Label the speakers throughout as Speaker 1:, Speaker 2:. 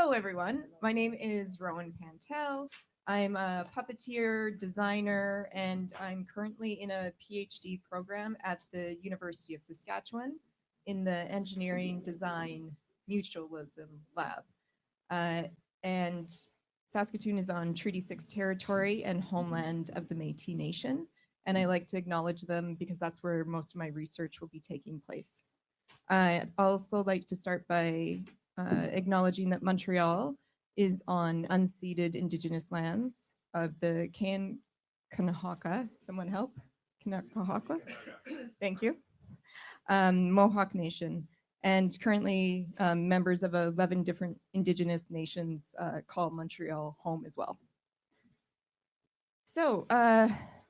Speaker 1: Hello, everyone. My name is Rowan Pantel. I'm a puppeteer, designer, and I'm currently in a PhD program at the University of Saskatchewan in the Engineering Design Mutualism Lab. Uh, and Saskatoon is on Treaty 6 territory and homeland of the Métis Nation. And I like to acknowledge them because that's where most of my research will be taking place. I'd also like to start by acknowledging that Montreal is on unceded Indigenous lands of the Kanahaka. Someone help? Kanahaka? Thank you. Mohawk Nation, and currently members of 11 different Indigenous nations call Montreal home as well. So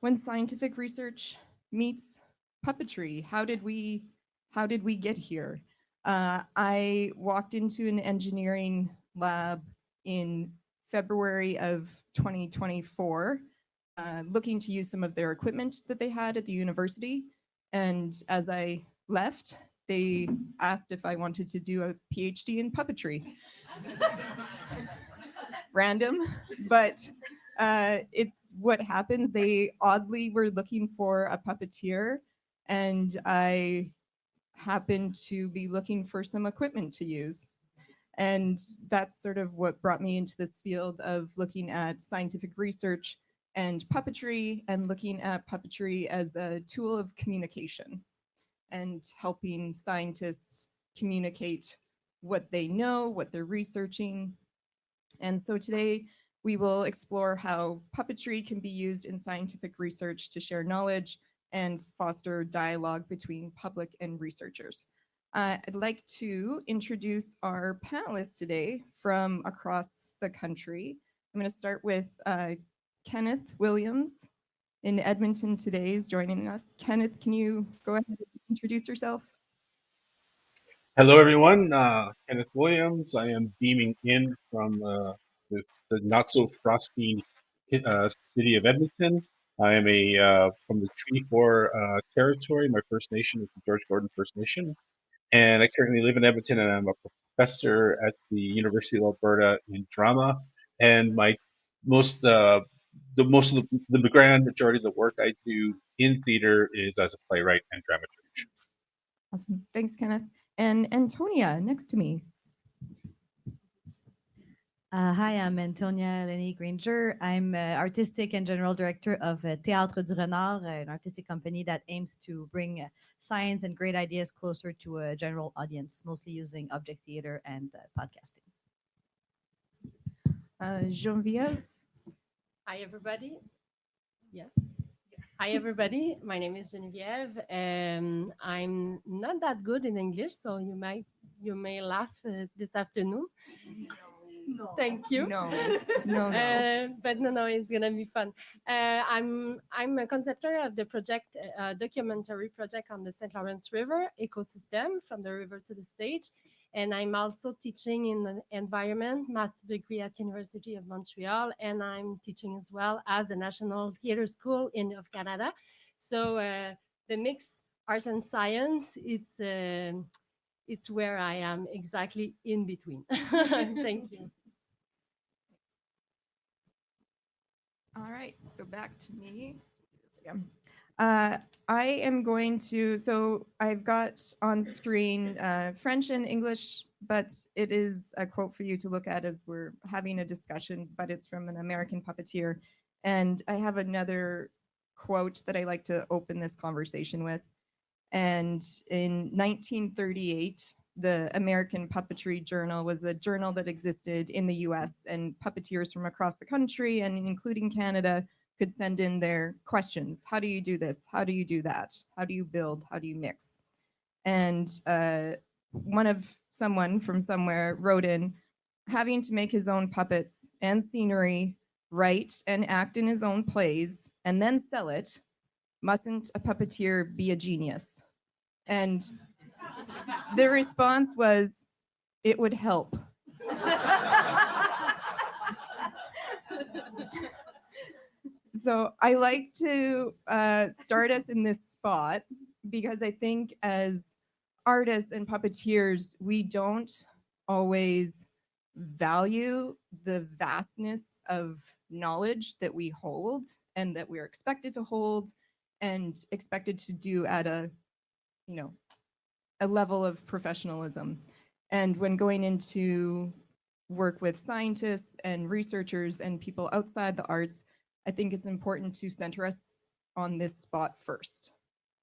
Speaker 1: when scientific research meets puppetry, how did we get here? I walked into an engineering lab in February of 2024, looking to use some of their equipment that they had at the university. And as I left, they asked if I wanted to do a PhD in puppetry. Random, but it's what happens. They oddly were looking for a puppeteer, and I happened to be looking for some equipment to use. And that's sort of what brought me into this field of looking at scientific research and puppetry, and looking at puppetry as a tool of communication and helping scientists communicate what they know, what they're researching. And so today we will explore how puppetry can be used in scientific research to share knowledge and foster dialogue between public and researchers. I'd like to introduce our panelists today from across the country. I'm going to start with Kenneth Williams in Edmonton today is joining us. Kenneth, can you go ahead and introduce yourself?
Speaker 2: Hello, everyone. Kenneth Williams. I am beaming in from the not so frosty city of Edmonton. I am from the Treaty 4 territory. My First Nation is the George Gordon First Nation, and I currently live in Edmonton. And I'm a professor at the University of Alberta in drama. And my the grand majority of the work I do in theater is as a playwright and dramaturg.
Speaker 1: Awesome. Thanks, Kenneth. And Antonia, next to me.
Speaker 3: Hi, I'm Antonia Leney-Granger. I'm artistic and general director of Théâtre du Renard, an artistic company that aims to bring science and great ideas closer to a general audience, mostly using object theater and podcasting.
Speaker 1: Geneviève.
Speaker 4: Hi, everybody. Yes. Hi, everybody. My name is Geneviève. I'm not that good in English, so you may laugh this afternoon.
Speaker 1: No.
Speaker 4: Thank you.
Speaker 1: No.
Speaker 4: But no, it's gonna be fun. I'm a conceptor of the project, documentary project on the St. Lawrence River ecosystem, from the river to the stage. And I'm also teaching in the environment master degree at University of Montreal, and I'm teaching as well as the National Theatre School of Canada. So the mix arts and science, it's where I am exactly in between. Thank you.
Speaker 1: All right, so back to me. I am going to, so I've got on screen French and English, but it is a quote for you to look at as we're having a discussion, but it's from an American puppeteer. And I have another quote that I like to open this conversation with. And in 1938, the American Puppetry Journal was a journal that existed in the US, and puppeteers from across the country and including Canada could send in their questions. How do you do this? How do you do that? How do you build? How do you mix? And someone from somewhere wrote in, having to make his own puppets and scenery, write and act in his own plays, and then sell it, mustn't a puppeteer be a genius? And the response was, it would help. So I like to start us in this spot because I think as artists and puppeteers, we don't always value the vastness of knowledge that we hold and that we're expected to hold and expected to do at a, you know, a level of professionalism. And when going into work with scientists and researchers and people outside the arts, I think it's important to center us on this spot first.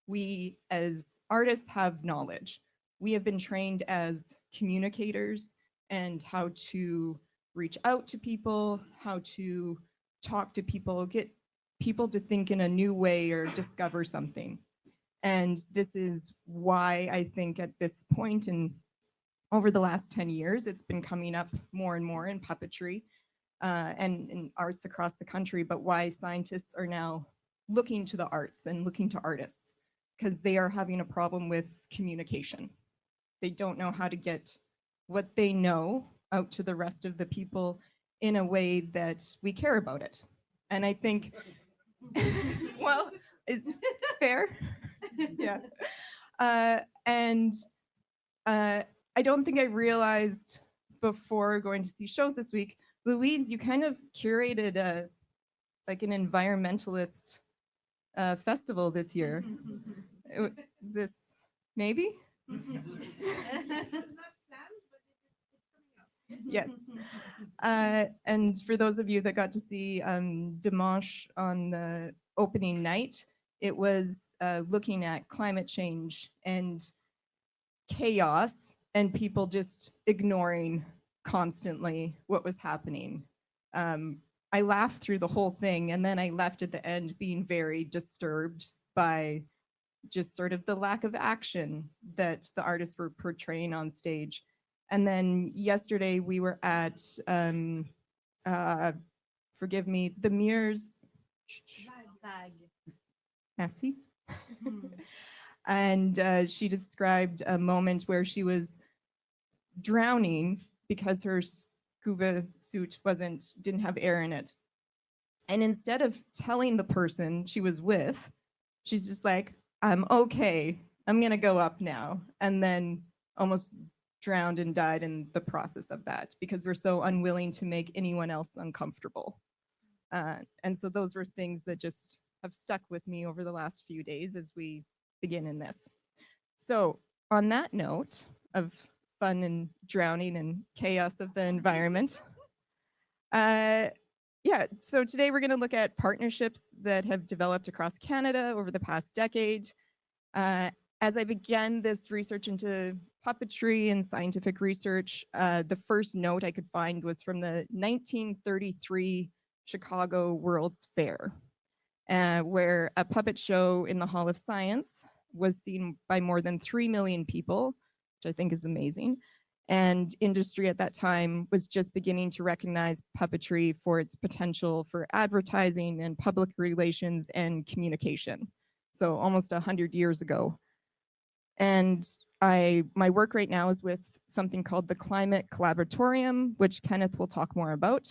Speaker 1: We as artists have knowledge. We have been trained as communicators and how to reach out to people, how to talk to people, get people to think in a new way or discover something. And this is why I think at this point in over the last 10 years, it's been coming up more and more in puppetry and in arts across the country, but why scientists are now looking to the arts and looking to artists, because they are having a problem with communication. They don't know how to get what they know out to the rest of the people in a way that we care about it. And I think, well, is fair? Yeah. I don't think I realized before going to see shows this week, Louise, you kind of curated an environmentalist festival this year. Is this maybe? Yes. And for those of you that got to see Dimanche on the opening night, it was looking at climate change and chaos and people just ignoring constantly what was happening. I laughed through the whole thing, and then I left at the end being very disturbed by just sort of the lack of action that the artists were portraying on stage. And then yesterday we were at, forgive me, the Mirrors. Merci. And she described a moment where she was drowning because her scuba suit didn't have air in it. And instead of telling the person she was with, she's just like, I'm okay, I'm gonna go up now. And then almost drowned and died in the process of that because we're so unwilling to make anyone else uncomfortable. And so those were things that just have stuck with me over the last few days as we begin in this. So on that note of fun and drowning and chaos of the environment, so today we're going to look at partnerships that have developed across Canada over the past decade. As I began this research into puppetry and scientific research, the first note I could find was from the 1933 Chicago World's Fair, where a puppet show in the Hall of Science was seen by more than 3 million people, which I think is amazing. And industry at that time was just beginning to recognize puppetry for its potential for advertising and public relations and communication. So almost 100 years ago. And my work right now is with something called the Climate Collaboratorium, which Kenneth will talk more about.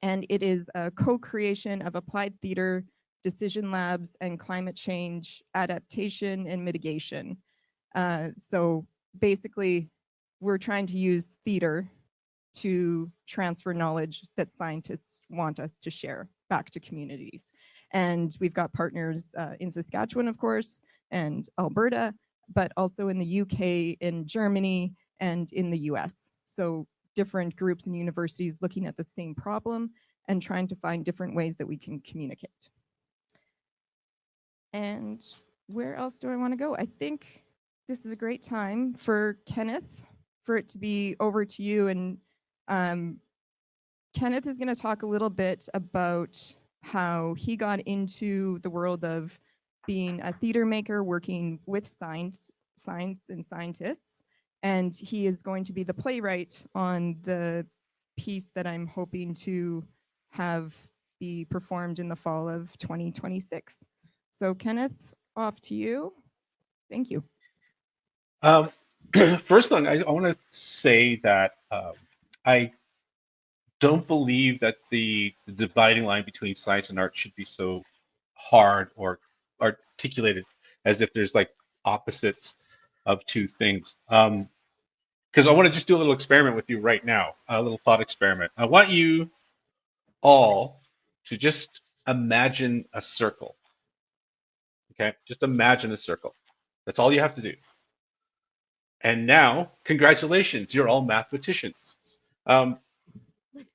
Speaker 1: And it is a co-creation of applied theater, decision labs, and climate change adaptation and mitigation. So basically, we're trying to use theater to transfer knowledge that scientists want us to share back to communities. And we've got partners in Saskatchewan, of course, and Alberta, but also in the UK, in Germany, and in the US. So different groups and universities looking at the same problem and trying to find different ways that we can communicate. And where else do I want to go? I think this is a great time for Kenneth, for it to be over to you. And Kenneth is going to talk a little bit about how he got into the world of being a theater maker, working with science and scientists. And he is going to be the playwright on the piece that I'm hoping to have be performed in the fall of 2026. So Kenneth, off to you. Thank you.
Speaker 2: First thing, I want to say that I don't believe that the dividing line between science and art should be so hard or articulated as if there's like opposites of two things. Because because I want to just do a little experiment with you right now, a little thought experiment. I want you all to just imagine a circle. Okay, just imagine a circle. That's all you have to do. And now, congratulations, you're all mathematicians.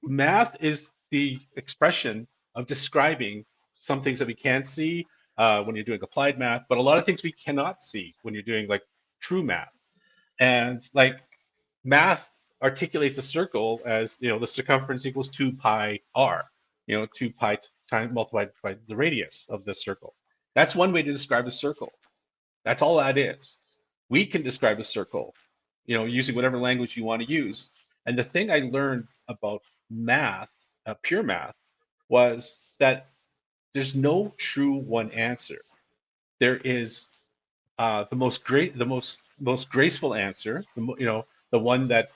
Speaker 2: Math is the expression of describing some things that we can see when you're doing applied math, but a lot of things we cannot see when you're doing like true math. And like math articulates a circle as, you know, the circumference equals 2 pi r, you know, 2 pi times multiplied by the radius of the circle. That's one way to describe a circle. That's all that is. We can describe a circle, you know, using whatever language you want to use. And the thing I learned about math, pure math, was that there's no true one answer. There is the most graceful answer, you know, the one that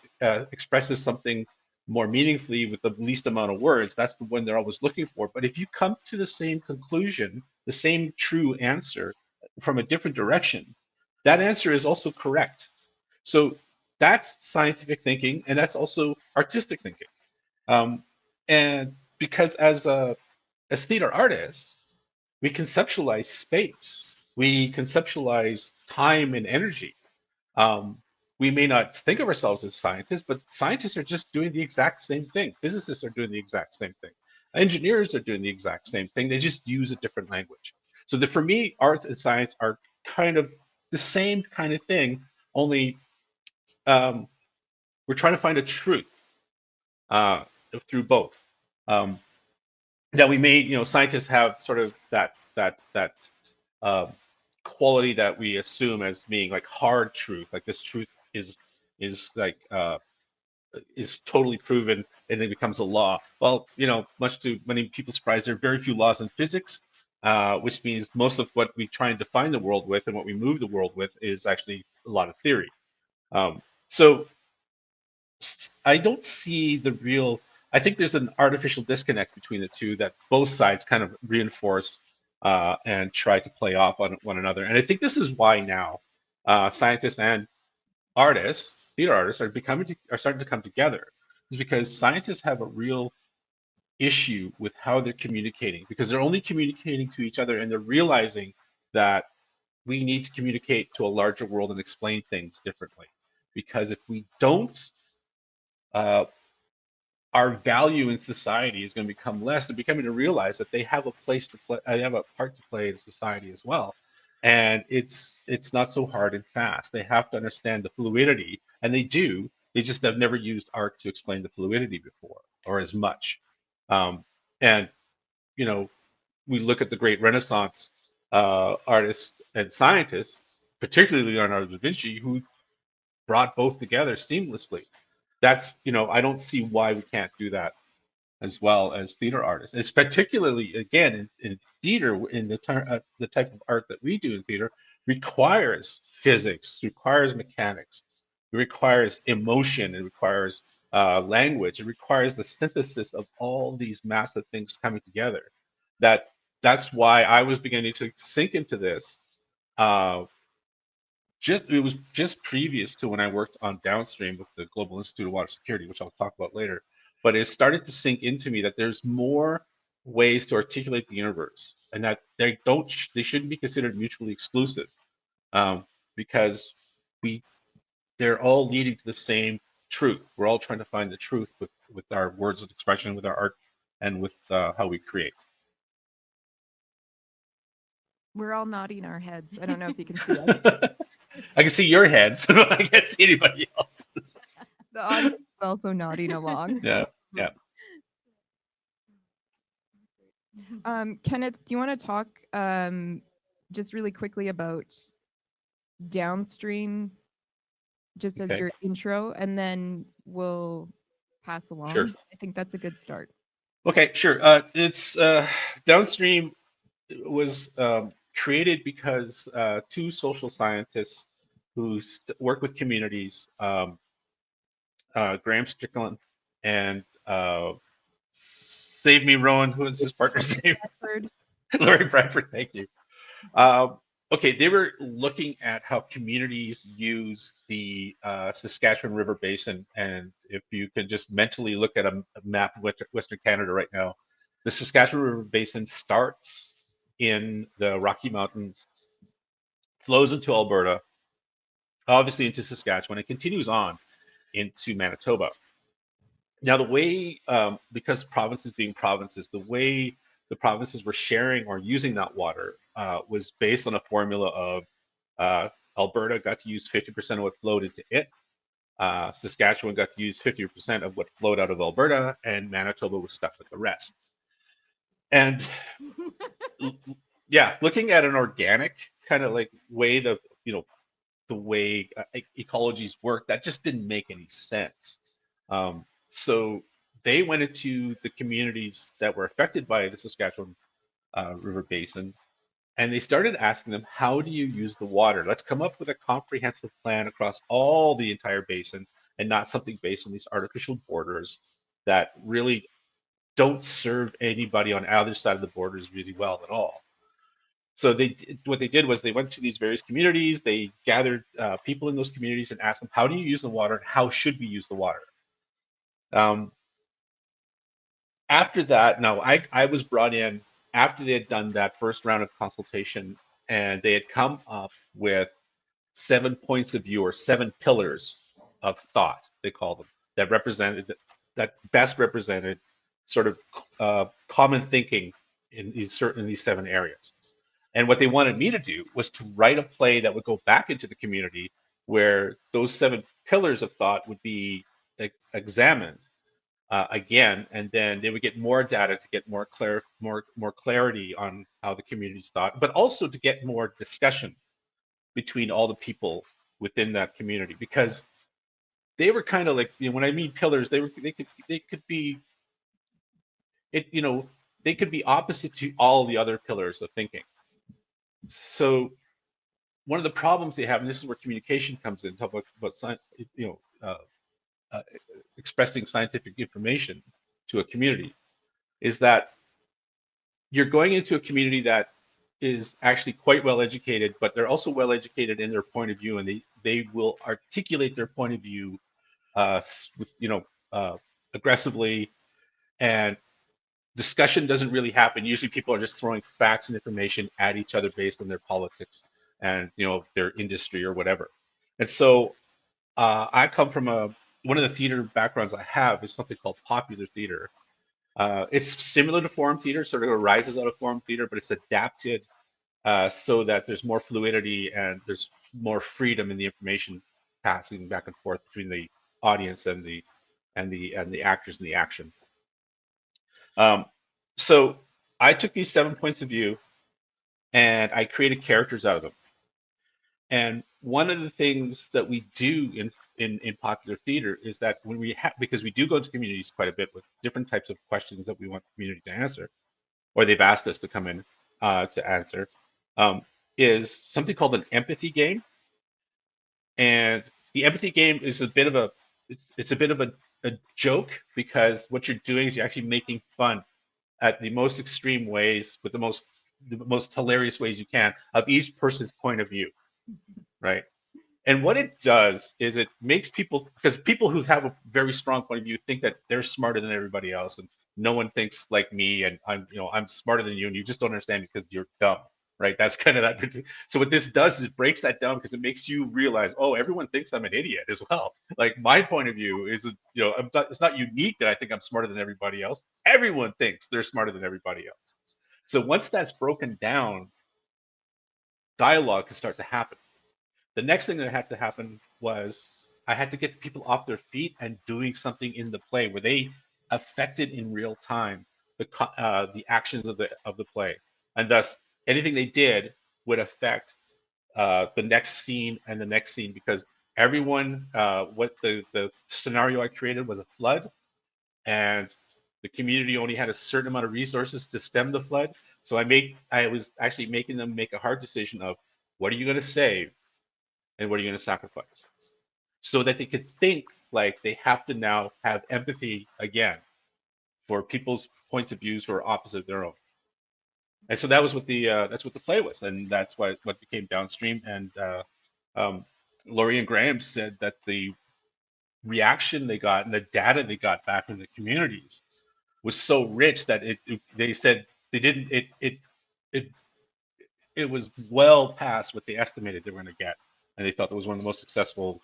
Speaker 2: expresses something more meaningfully with the least amount of words. That's the one they're always looking for. But if you come to the same conclusion, the same true answer from a different direction, that answer is also correct. So that's scientific thinking, and that's also artistic thinking. And because as theater artists, we conceptualize space, we conceptualize time and energy. We may not think of ourselves as scientists, but scientists are just doing the exact same thing. Physicists are doing the exact same thing. Engineers are doing the exact same thing. They just use a different language. So that for me, arts and science are kind of the same kind of thing, only we're trying to find a truth through both. Now we may, you know, scientists have sort of that quality that we assume as being like hard truth, like this truth is like is totally proven and it becomes a law. Well, you know, much to many people's surprise, there are very few laws in physics, which means most of what we try and define the world with and what we move the world with is actually a lot of theory. So I don't see the real. I think there's an artificial disconnect between the two that both sides kind of reinforce and try to play off on one another. And I think this is why now scientists and artists, theater artists, are starting to come together. Is because scientists have a real issue with how they're communicating, because they're only communicating to each other, and they're realizing that we need to communicate to a larger world and explain things differently. Because if we don't, our value in society is going to become less. They're becoming to realize that they have a place to play, they have a part to play in society as well. And it's not so hard and fast. They have to understand the fluidity, and they do. They just have never used art to explain the fluidity before, or as much. And you know, we look at the great Renaissance artists and scientists, particularly Leonardo da Vinci, who brought both together seamlessly. That's, you know, I don't see why we can't do that as well as theater artists. It's particularly, again, in theater, in the type of art that we do in theater, requires physics, requires mechanics, it requires emotion, it requires language, it requires the synthesis of all these massive things coming together. That's why I was beginning to sink into this. It was just previous to when I worked on downstream with the Global Institute of Water Security, which I'll talk about later. But it started to sink into me that there's more ways to articulate the universe, and that they shouldn't be considered mutually exclusive, because they're all leading to the same truth. We're all trying to find the truth with our words of expression, with our art, and with how we create.
Speaker 1: We're all nodding our heads. I don't know if you can see us.
Speaker 2: I can see your heads, but I can't see anybody else's.
Speaker 1: The audience is also nodding along.
Speaker 2: Yeah.
Speaker 1: Kenneth, do you want to talk just really quickly about downstream, just as your intro, and then we'll pass along?
Speaker 2: Sure.
Speaker 1: I think that's a good start.
Speaker 2: Okay, sure. It's downstream was created because two social scientists who work with communities, Graham Strickland and save me, Rowan, who is his partner's name?
Speaker 1: Bradford.
Speaker 2: Larry Bradford, thank you. okay, they were looking at how communities use the Saskatchewan River Basin, and if you can just mentally look at a map of Western Canada right now, the Saskatchewan River Basin starts in the Rocky Mountains, flows into Alberta, obviously into Saskatchewan, and continues on into Manitoba. Now, the way, because provinces being provinces, the way the provinces were sharing or using that water was based on a formula of Alberta got to use 50% of what flowed into it. Saskatchewan got to use 50% of what flowed out of Alberta, and Manitoba was stuck with the rest. And yeah, looking at an organic kind of like way the the way ecologies work, that just didn't make any sense. So they went into the communities that were affected by the Saskatchewan River Basin, and they started asking them, how do you use the water? Let's come up with a comprehensive plan across all the entire basin, and not something based on these artificial borders that really don't serve anybody on either side of the borders really well at all. So what they did was they went to these various communities, they gathered people in those communities and asked them, how do you use the water, and how should we use the water? After that, no, I was brought in after they had done that first round of consultation, and they had come up with 7 points of view, or 7 pillars of thought, they call them, that best represented sort of common thinking in these 7 areas. And what they wanted me to do was to write a play that would go back into the community, where those 7 pillars of thought would be examined again, and then they would get more data to get more clarity on how the communities thought, but also to get more discussion between all the people within that community, because they were kind of like, when I mean pillars, they could be they could be opposite to all the other pillars of thinking. So one of the problems they have, and this is where communication comes in, talk about science, expressing scientific information to a community, is that you're going into a community that is actually quite well educated, but they're also well educated in their point of view, and they will articulate their point of view with aggressively, and discussion doesn't really happen. Usually people are just throwing facts and information at each other based on their politics and their industry or whatever. And so I come from one of the theater backgrounds I have is something called popular theater. It's similar to forum theater, sort of arises out of forum theater, but it's adapted so that there's more fluidity and there's more freedom in the information passing back and forth between the audience and the actors and the action. So I took these 7 points of view and I created characters out of them. And one of the things that we do in popular theater is that when because we do go to communities quite a bit with different types of questions that we want the community to answer, or they've asked us to come in to answer, is something called an empathy game. And the empathy game is a bit of a joke, because what you're doing is you're actually making fun at the most extreme ways, with the most hilarious ways you can, of each person's point of view, right? And what it does is it makes people, because people who have a very strong point of view think that they're smarter than everybody else, and no one thinks like me, and I'm smarter than you, and you just don't understand because you're dumb, right? That's kind of that. So what this does is it breaks that down, because it makes you realize, oh, everyone thinks I'm an idiot as well. Like, my point of view is, it's not unique that I think I'm smarter than everybody else. Everyone thinks they're smarter than everybody else. So once that's broken down, dialogue can start to happen. The next thing that had to happen was I had to get people off their feet and doing something in the play where they affected in real time the actions of the play, and thus anything they did would affect the next scene and the next scene, because everyone, what the scenario I created was a flood, and the community only had a certain amount of resources to stem the flood. So I was actually making them make a hard decision of, what are you going to save and what are you going to sacrifice, so that they could think like they have to now have empathy again for people's points of views who are opposite of their own. And so that was what the play was, and that's what became Downstream. And um, Laurie and Graham said that the reaction they got and the data they got back from the communities was so rich that they said they didn't it it was well past what they estimated they were going to get, and they thought that was one of the most successful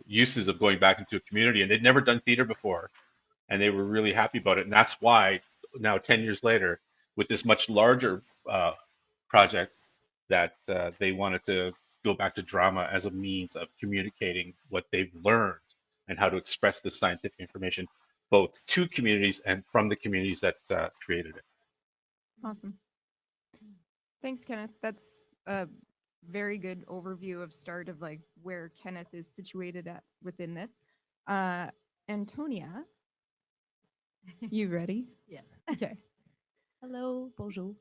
Speaker 2: uses of going back into a community. And they'd never done theater before, and they were really happy about it. And that's why now 10 years later, with this much larger project, that they wanted to go back to drama as a means of communicating what they've learned and how to express this scientific information both to communities and from the communities that created it.
Speaker 1: Awesome. Thanks, Kenneth. That's a very good overview of start of like where Kenneth is situated at within this. Antonia, you ready?
Speaker 3: Yeah.
Speaker 1: Okay.
Speaker 3: Hello, bonjour.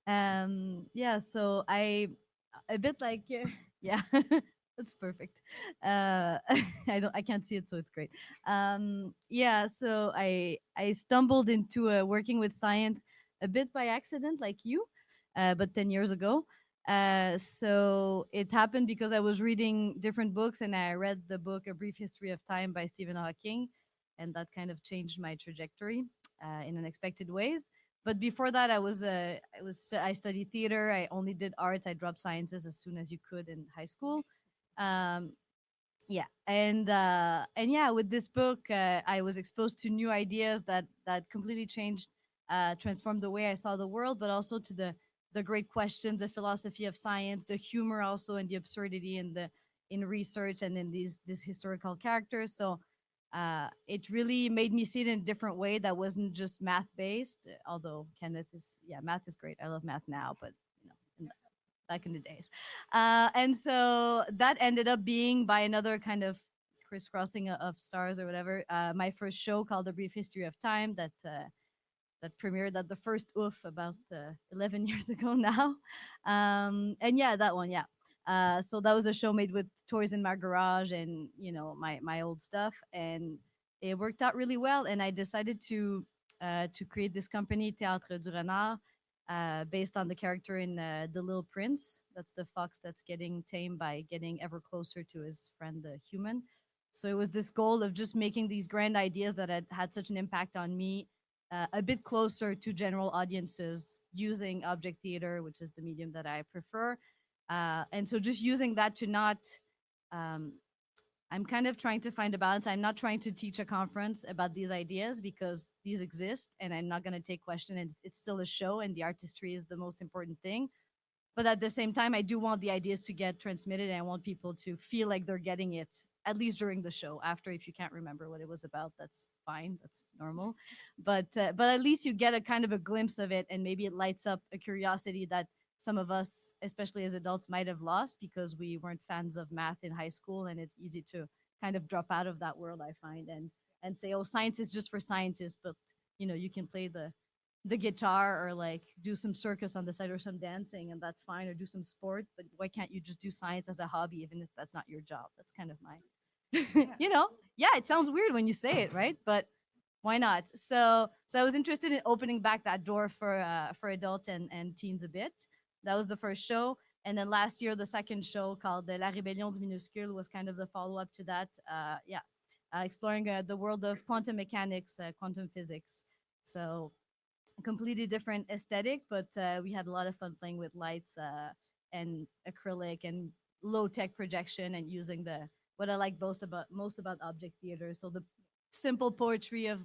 Speaker 3: Yeah, so a bit like, yeah, that's perfect. I can't see it, so it's great. Yeah, so I stumbled into working with science a bit by accident, like you, but 10 years ago. So it happened because I was reading different books, and I read the book A Brief History of Time by Stephen Hawking, and that kind of changed my trajectory in unexpected ways. But before that, I studied theater. I only did arts. I dropped sciences as soon as you could in high school. Um, yeah, and yeah, with this book, I was exposed to new ideas that completely changed, transformed the way I saw the world, but also to the great questions, the philosophy of science, the humor also, and the absurdity in research and in these historical characters. So it really made me see it in a different way that wasn't just math based. Although Kenneth is, yeah, math is great. I love math now, but back in the days. And so that ended up being, by another kind of crisscrossing of stars or whatever, my first show called A Brief History of Time that premiered at the first OOF about 11 years ago now. And yeah, that one, yeah. So that was a show made with toys in my garage and my old stuff, and it worked out really well. And I decided to create this company, Théâtre du Renard, based on the character in The Little Prince. That's the fox that's getting tamed by getting ever closer to his friend, the human. So it was this goal of just making these grand ideas that had such an impact on me a bit closer to general audiences using object theater, which is the medium that I prefer. And so just using that to not, I'm kind of trying to find a balance. I'm not trying to teach a conference about these ideas because these exist and I'm not going to take question, and it's still a show and the artistry is the most important thing. But at the same time, I do want the ideas to get transmitted, and I want people to feel like they're getting it, at least during the show. After, if you can't remember what it was about, that's fine, that's normal. But at least you get a kind of a glimpse of it, and maybe it lights up a curiosity that some of us, especially as adults, might have lost because we weren't fans of math in high school, and it's easy to kind of drop out of that world, I find, and say, oh, science is just for scientists, but you can play the guitar or like do some circus on the side or some dancing, and that's fine, or do some sport, but why can't you just do science as a hobby even if that's not your job? That's kind of my yeah, it sounds weird when you say it, right? But why not? So I was interested in opening back that door for adult and teens a bit. That was the first show. And then last year, the second show called La Rébellion du Minuscule was kind of the follow-up to that. Exploring the world of quantum mechanics, quantum physics. So completely different aesthetic, but we had a lot of fun playing with lights and acrylic and low tech projection, and using the what I like most about object theater. So the simple poetry of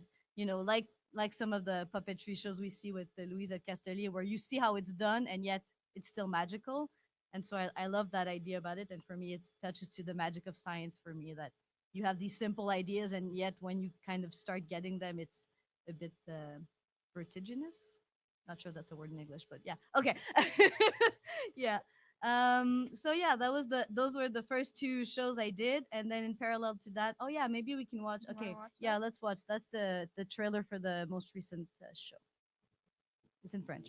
Speaker 3: like some of the puppetry shows we see with Louise at Casteliers, where you see how it's done and yet it's still magical. And so I love that idea about it. And for me, it touches to the magic of science for me, that you have these simple ideas, and yet when you kind of start getting them, it's a bit vertiginous. Not sure that's a word in English, but yeah. Okay. Yeah. So yeah, those were the first two shows I did, and then in parallel to that, oh yeah, maybe we can watch. Okay, yeah, let's watch. That's the trailer for the most recent show. It's in French.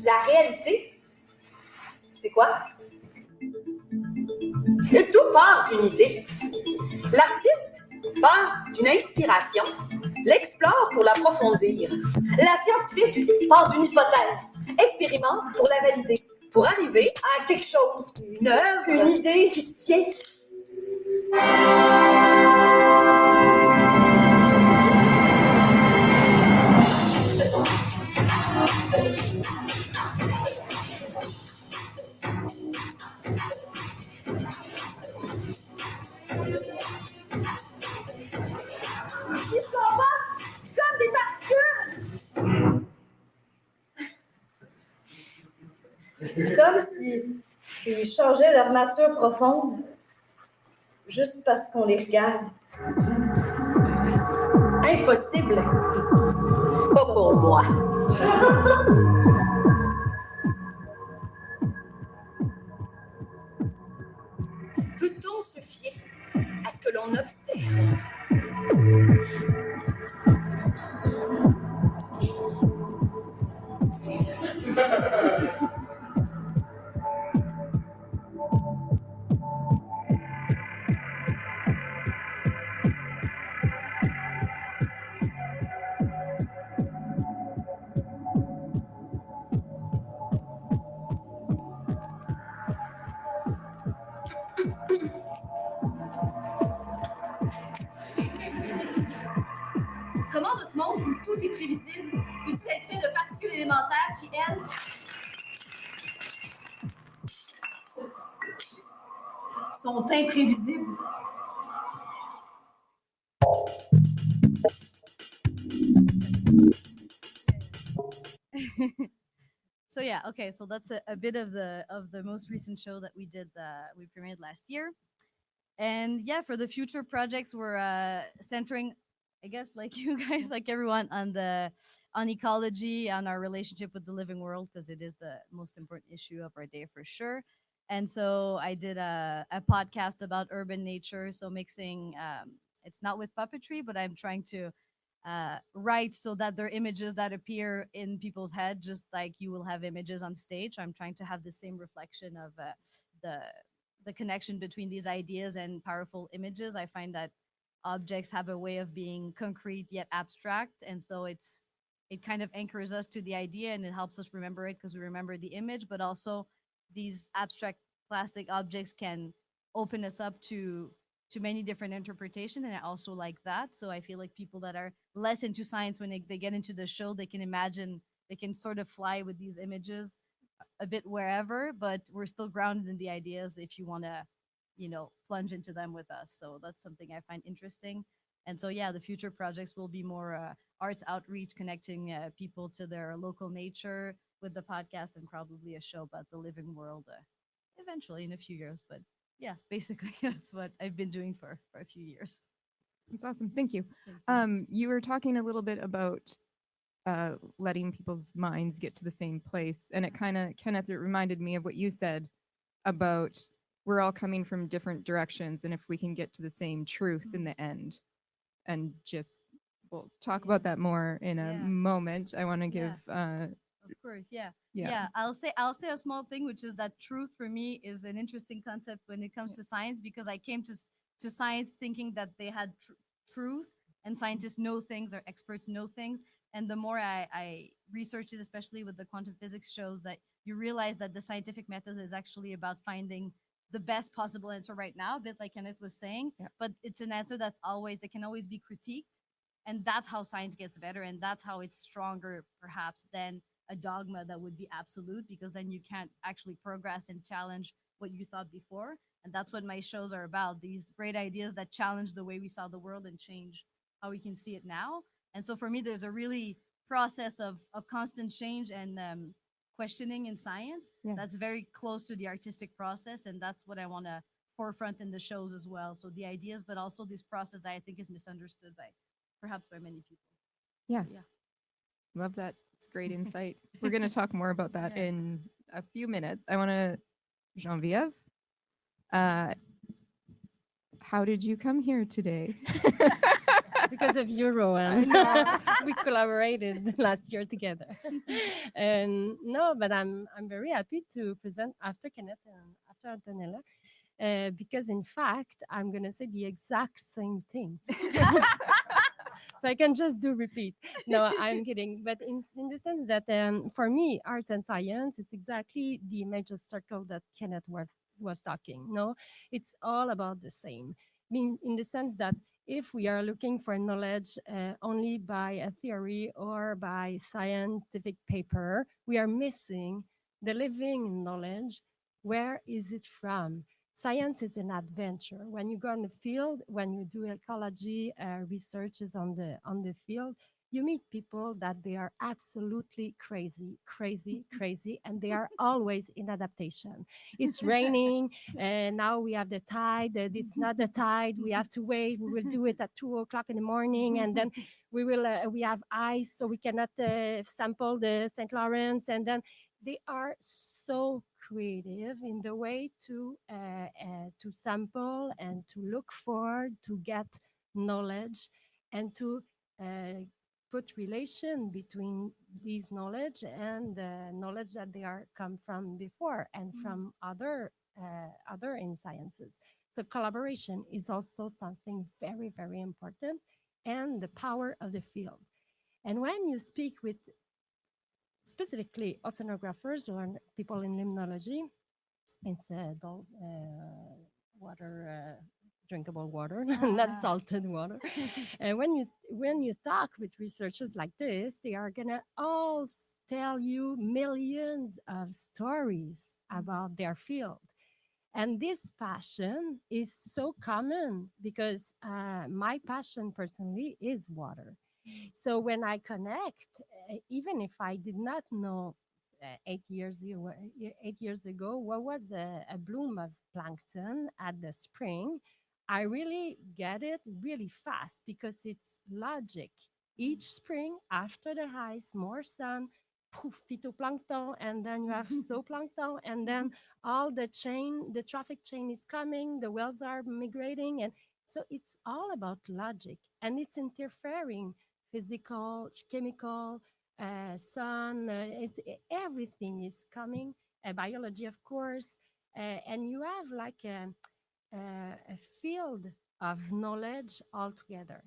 Speaker 5: La réalité, c'est quoi? Tout part d'une idée. L'artiste part d'une inspiration, l'explore pour l'approfondir. La scientifique part d'une hypothèse, expérimente pour la valider, pour arriver à quelque chose, une œuvre, une idée qui se tient. Ils se comportent comme des particules. Comme si ils changeaient leur nature profonde juste parce qu'on les regarde. Impossible. Pas pour moi. Peut-on se fier à ce que l'on observe? Comment notre monde où tout est prévisible peut-il être fait de particules élémentaires qui, elles, sont imprévisibles?
Speaker 3: So yeah, okay, so that's a bit of the most recent show that we did, we premiered last year. And yeah, for the future projects, we're centering, I guess, like you guys, like everyone, on ecology, on our relationship with the living world, because it is the most important issue of our day for sure. And so I did a podcast about urban nature, so mixing. It's not with puppetry, but I'm trying to write so that there are images that appear in people's head, just like you will have images on stage. I'm trying to have the same reflection of the connection between these ideas and powerful images. I find that objects have a way of being concrete yet abstract, and so it kind of anchors us to the idea, and it helps us remember it because we remember the image. But also, these abstract plastic objects can open us up to many different interpretations, and I also like that. So I feel like people that are less into science, when they get into the show, they can imagine, they can sort of fly with these images a bit wherever, but we're still grounded in the ideas if you want to, plunge into them with us. So that's something I find interesting. And so yeah, the future projects will be more arts outreach, connecting people to their local nature with the podcast, and probably a show about the living world eventually in a few years. But yeah, basically that's what I've been doing for a few years.
Speaker 1: That's awesome. Thank you.
Speaker 3: Thank you.
Speaker 1: You were talking a little bit about letting people's minds get to the same place. And it kind of, Kenneth, it reminded me of what you said about we're all coming from different directions. And if we can get to the same truth in the end, and just, we'll talk about that more in a moment. I want to give
Speaker 3: Of course, yeah. I'll say a small thing, which is that truth for me is an interesting concept when it comes to science, because I came to science thinking that they had truth, and scientists know things, or experts know things. And the more I researched it, especially with the quantum physics shows, that you realize that the scientific method is actually about finding the best possible answer right now, a bit like Kenneth was saying, but it's an answer that can always be critiqued. And that's how science gets better, and that's how it's stronger, perhaps, than a dogma that would be absolute, because then you can't actually progress and challenge what you thought before. And that's what my shows are about, these great ideas that challenge the way we saw the world and change how we can see it now. And so for me, there's a really process of constant change and questioning in science that's very close to the artistic process. And that's what I want to forefront in the shows as well. So the ideas, but also this process that I think is misunderstood perhaps by many people.
Speaker 1: Yeah. Love that. It's great insight. We're going to talk more about that in a few minutes. I want to, Geneviève, how did you come here today?
Speaker 4: because of you, Rowan. We collaborated last year together. And no, but I'm very happy to present after Kenneth and after Antonella, because in fact, I'm going to say the exact same thing. So I can just do repeat. No, I'm kidding. But in the sense that for me, arts and science, it's exactly the image of circle that Kenneth was talking. No, it's all about the same. In the sense that if we are looking for knowledge only by a theory or by scientific paper, we are missing the living knowledge. Where is it from? Science is an adventure. When you go on the field, when you do ecology researches on the field, you meet people that they are absolutely crazy, and they are always in adaptation. It's raining, and now we have the tide. It's not the tide. We have to wait. We will do it at 2:00 in the morning, and then we have ice, so we cannot sample the St. Lawrence, and then they are so creative in the way to sample and to look for, to get knowledge, and to put relation between these knowledge and the knowledge that they are come from before and from other in sciences. So collaboration is also something very, very important, and the power of the field. And when you speak with specifically oceanographers or people in limnology, it's adult water, drinkable water, not salted water. And when you talk with researchers like this, they are gonna all tell you millions of stories about their field. And this passion is so common because my passion personally is water. So when I connect, even if I did not know 8 years ago what was a bloom of plankton at the spring, I really get it really fast because it's logic. Each spring, after the ice, more sun, poof, phytoplankton, and then you have zooplankton, and then all the traffic chain is coming, the whales are migrating, and so it's all about logic, and it's interfering physical, chemical, sun, everything is coming, biology, of course, and you have like a field of knowledge altogether.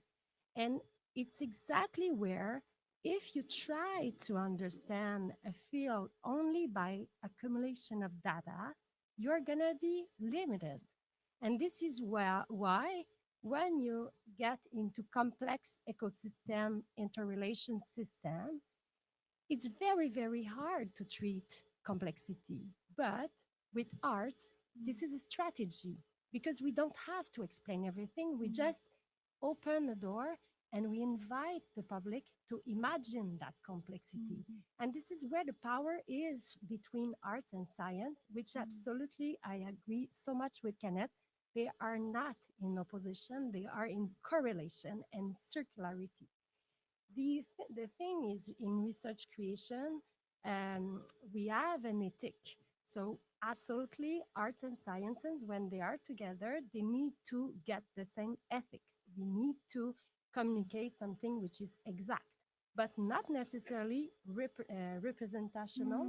Speaker 4: And it's exactly where, if you try to understand a field only by accumulation of data, you're going to be limited. And this is why when you get into complex ecosystem interrelation system, it's very, very hard to treat complexity. But with arts, this is a strategy because we don't have to explain everything. We just open the door and we invite the public to imagine that complexity. And this is where the power is between arts and science, which absolutely I agree so much with Kenneth. They are not in opposition, they are in correlation and circularity. The thing is, in research creation, we have an ethic. So absolutely, arts and sciences, when they are together, they need to get the same ethics. We need to communicate something which is exact, but not necessarily representational.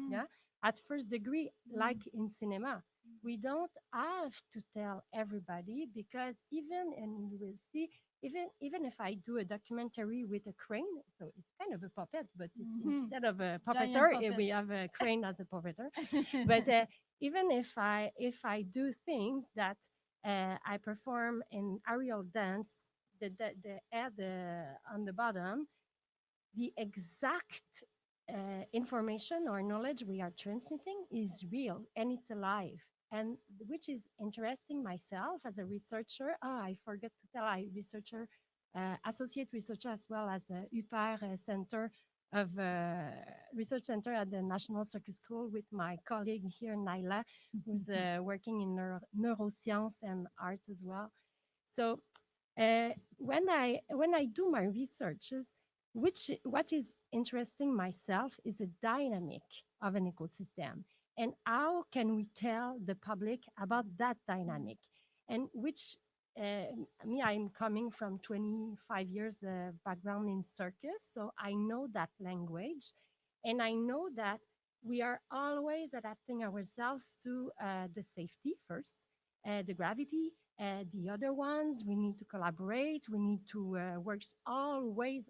Speaker 4: Yeah, at first degree, like in cinema, we don't have to tell everybody because and you will see, even if I do a documentary with a crane, so it's kind of a puppet, but instead of a puppeteer, we have a crane as a puppeteer. But even if I do things that I perform in aerial dance, the head on the bottom, the exact information or knowledge we are transmitting is real and it's alive. And which is interesting myself as a researcher. I forgot to tell, I researcher, associate researcher as well as a UPER Center of Research Center at the National Circus School with my colleague here, Naila, who's working in neuroscience and arts as well. So when I do my researches, what is interesting myself is the dynamic of an ecosystem. And how can we tell the public about that dynamic? And which me, I'm coming from 25 years background in circus, so I know that language, and I know that we are always adapting ourselves to the safety first, the gravity, the other ones. We need to collaborate. We need to work always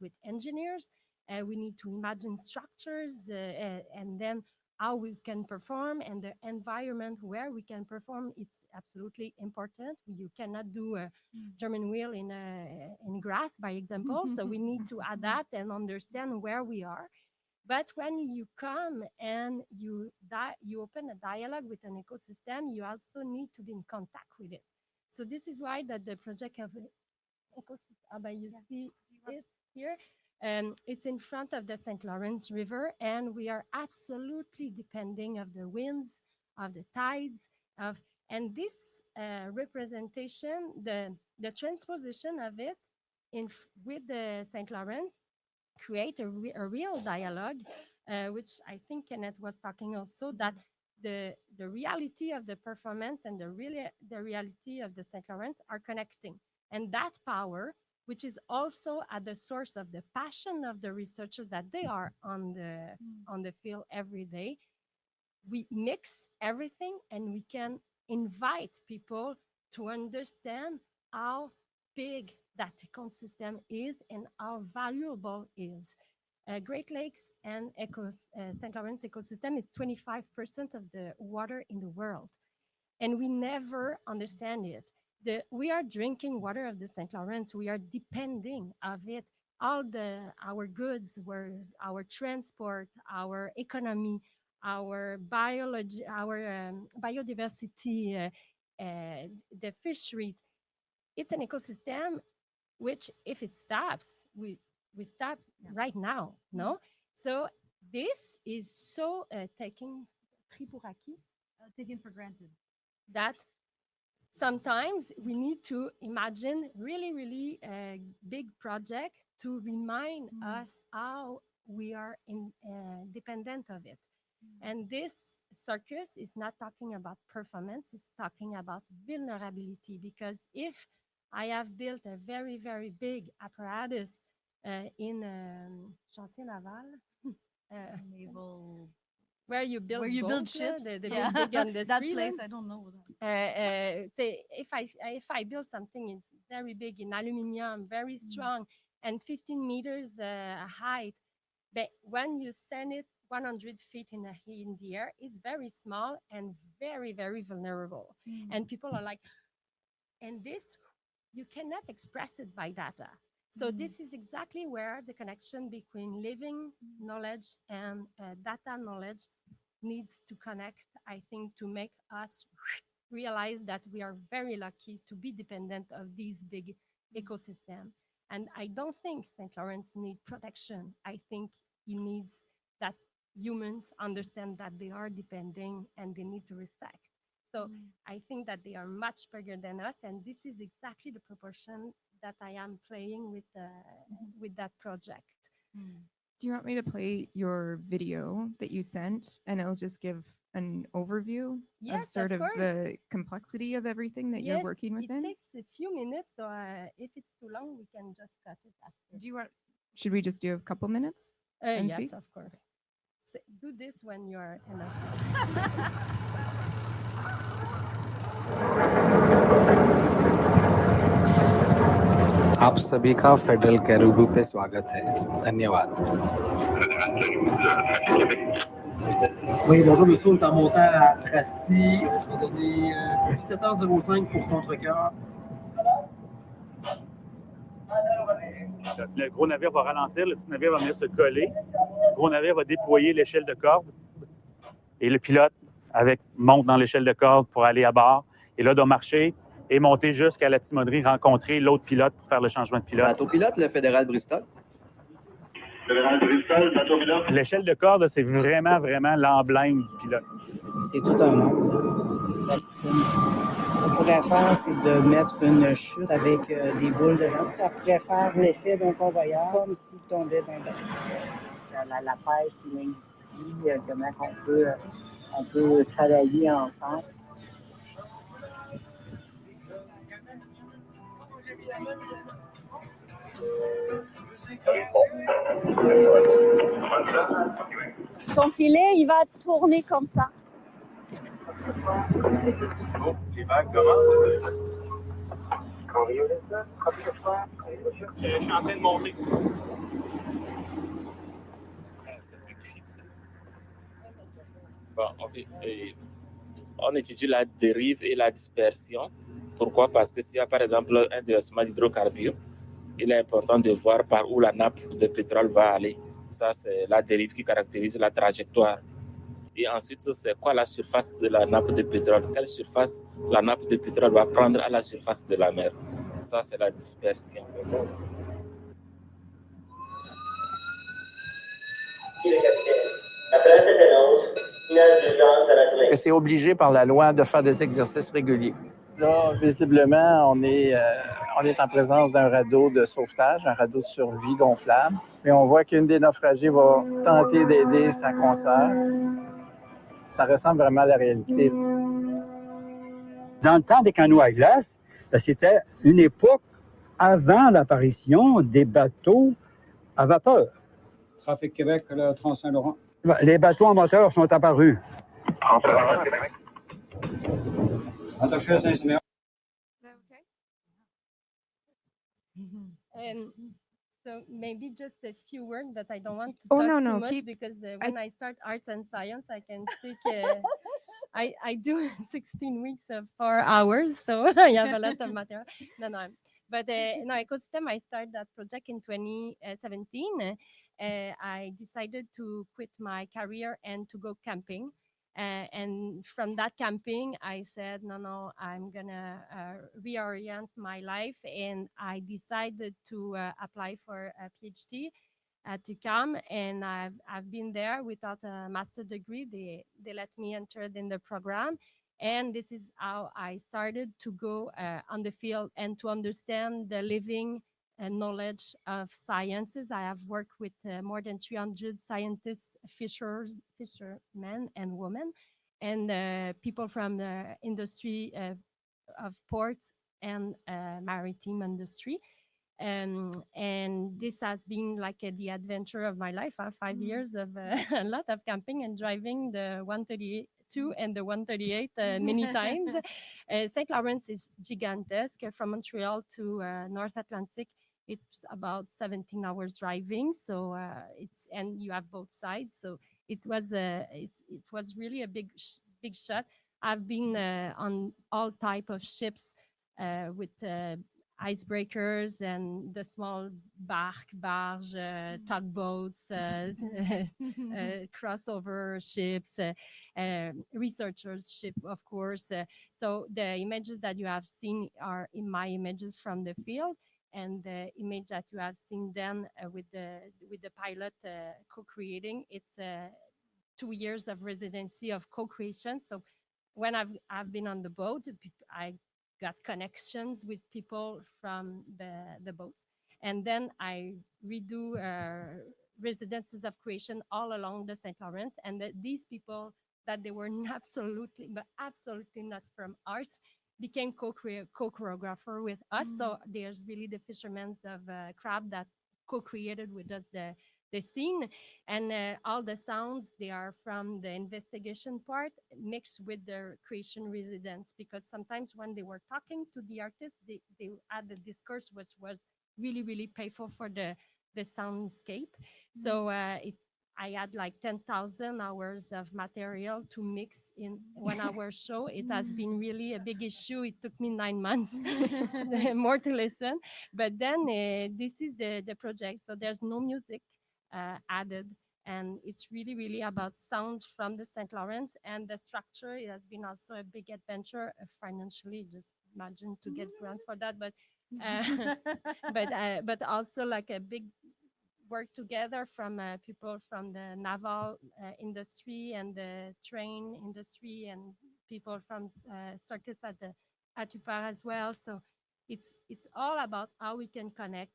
Speaker 4: with engineers. We need to imagine structures and then how we can perform, and the environment where we can perform. It's absolutely important. You cannot do a German wheel in grass, by example. So we need to adapt and understand where we are. But when you come and you open a dialogue with an ecosystem, you also need to be in contact with it. So this is why that the project of ecosystem, you see it here. It's in front of the St. Lawrence River, and we are absolutely depending of the winds, of the tides, and this representation, the transposition of it with the St. Lawrence create a real dialogue, which I think Kenneth was talking also, that the reality of the performance and the reality of the St. Lawrence are connecting. And that power, which is also at the source of the passion of the researchers that they are on the field every day, we mix everything and we can invite people to understand how big that ecosystem is and how valuable it is. Great Lakes and St. Lawrence ecosystem is 25% of the water in the world. And we never understand it. We are drinking water of the St. Lawrence. We are depending of it. All our goods, our transport, our economy, our biology, our biodiversity, the fisheries. It's an ecosystem which, if it stops, we stop right now, no? So this is so taken for granted that sometimes we need to imagine really big project to remind us how we are dependent of it. And this circus is not talking about performance, it's talking about vulnerability, because if I have built a very big apparatus in Chantier Naval,
Speaker 3: Naval,
Speaker 4: where you build
Speaker 3: where you build
Speaker 4: boats,
Speaker 3: ships,
Speaker 4: the big industry.
Speaker 3: that place, I don't know.
Speaker 4: Say if I build something, it's very big in aluminium, very strong, and 15 meters height. But when you stand it 100 feet in the air, it's very small and very vulnerable. And people are like, and this, you cannot express it by data. So this is exactly where the connection between living knowledge and data knowledge needs to connect, I think, to make us realize that we are very lucky to be dependent of these big ecosystems. And I don't think St. Lawrence needs protection. I think it needs that humans understand that they are depending and they need to respect. So I think that they are much bigger than us, and this is exactly the proportion that I am playing with that project.
Speaker 1: Do you want me to play your video that you sent, and it'll just give an overview of sort of the complexity of everything that you're working within?
Speaker 4: It takes a few minutes, so if it's too long, we can just cut it after.
Speaker 1: Do you want? Should we just do a couple minutes? And
Speaker 4: yes,
Speaker 1: see?
Speaker 4: of course. So do this when you're enough.
Speaker 6: आप सभी का federal caribou पे स्वागत है। धन्यवाद।
Speaker 7: Oui, bonjour monsieur, on est en montant à Tracy. Je vais donner 17h05 pour contre-cœur.
Speaker 8: Le gros navire va ralentir, le petit navire va venir se coller. Le gros navire va déployer l'échelle de corde et le pilote monte dans l'échelle de corde pour aller à bord. Et là, doit marcher et monter jusqu'à la timonerie, rencontrer l'autre pilote pour faire le changement de pilote.
Speaker 9: Bateau pilote, le fédéral Bristol.
Speaker 8: Fédéral Bristol, bateau pilote. L'échelle de corde, c'est vraiment l'emblème du pilote.
Speaker 10: C'est tout un monde. Ce qu'on pourrait faire, c'est de mettre une chute avec des boules dedans. Ça pourrait faire l'effet d'un convoyeur, comme s'il tombait dans la pêche et l'industrie, comment on peut travailler ensemble.
Speaker 9: Ton filet, il va tourner comme ça.
Speaker 8: Les vagues commencent. Je suis en train de monter.
Speaker 11: Bon, ok. Et on étudie la dérive et la dispersion. Pourquoi? Parce que s'il y a par exemple un déversement d'hydrocarbures, il est important de voir par où la nappe de pétrole va aller. Ça, c'est la dérive qui caractérise la trajectoire. Et ensuite, c'est quoi la surface de la nappe de pétrole? Quelle surface la nappe de pétrole va prendre à la surface de la mer? Ça, c'est la dispersion.
Speaker 12: C'est obligé par la loi de faire des exercices réguliers. Là, visiblement, on est en présence d'un radeau de sauvetage, un radeau de survie gonflable. Et on voit qu'une des naufragés va tenter d'aider sa consoeur. Ça ressemble vraiment à la réalité.
Speaker 13: Dans le temps des canots à glace, c'était une époque avant l'apparition des bateaux à vapeur.
Speaker 14: Trafic Québec, le Trans-Saint-Laurent.
Speaker 13: Les bateaux en moteur sont apparus.
Speaker 14: Attaché à Saint-Siméon.
Speaker 4: So maybe just a few words that I don't want to
Speaker 1: Oh,
Speaker 4: talk
Speaker 1: no,
Speaker 4: too
Speaker 1: no,
Speaker 4: much
Speaker 1: keep-
Speaker 4: because when I start arts and science, I can speak. I do 16 weeks of 4 hours, so I have a lot of material. But no, ecosystem. I started that project in 2017. I decided to quit my career and to go camping. And from that camping, I said, no, I'm going to reorient my life. And I decided to apply for a PhD at UQAM. And I've been there without a master's degree. They let me enter in the program. And this is how I started to go on the field and to understand the living knowledge of sciences. I have worked with more than 300 scientists, fishermen and women, and people from the industry of ports and maritime industry. And this has been like the adventure of my life. 5 years of a lot of camping and driving the 132 and the 138 many times. St. Lawrence is gigantesque. From Montreal to North Atlantic, it's about 17 hours driving. So and you have both sides. So it was really a big shot. I've been on all type of ships with icebreakers and the small barge, tugboats, crossover ships, researchers ship, of course. So the images that you have seen are in my images from the field, and the image that you have seen then with the pilot co-creating, it's 2 years of residency of co-creation. So when I've been on the boat, I got connections with people from the boats. And then I redo residences of creation all along the St. Lawrence. And these people that they were absolutely not from arts became co-choreographer with us. So there's really the fishermen of crab that co-created with us the scene, and all the sounds, they are from the investigation part mixed with the creation residence, because sometimes when they were talking to the artists, they had the discourse was really, really painful for the soundscape. So I had like 10,000 hours of material to mix in 1 hour show. It has been really a big issue. It took me 9 months more to listen. But then this is the project. So there's no music added. And it's really, really about sounds from the St. Lawrence, and the structure. It has been also a big adventure financially. Just imagine to get grants for that, but also like a big work together from people from the naval industry and the train industry, and people from circus at UPAR as well. So it's all about how we can connect,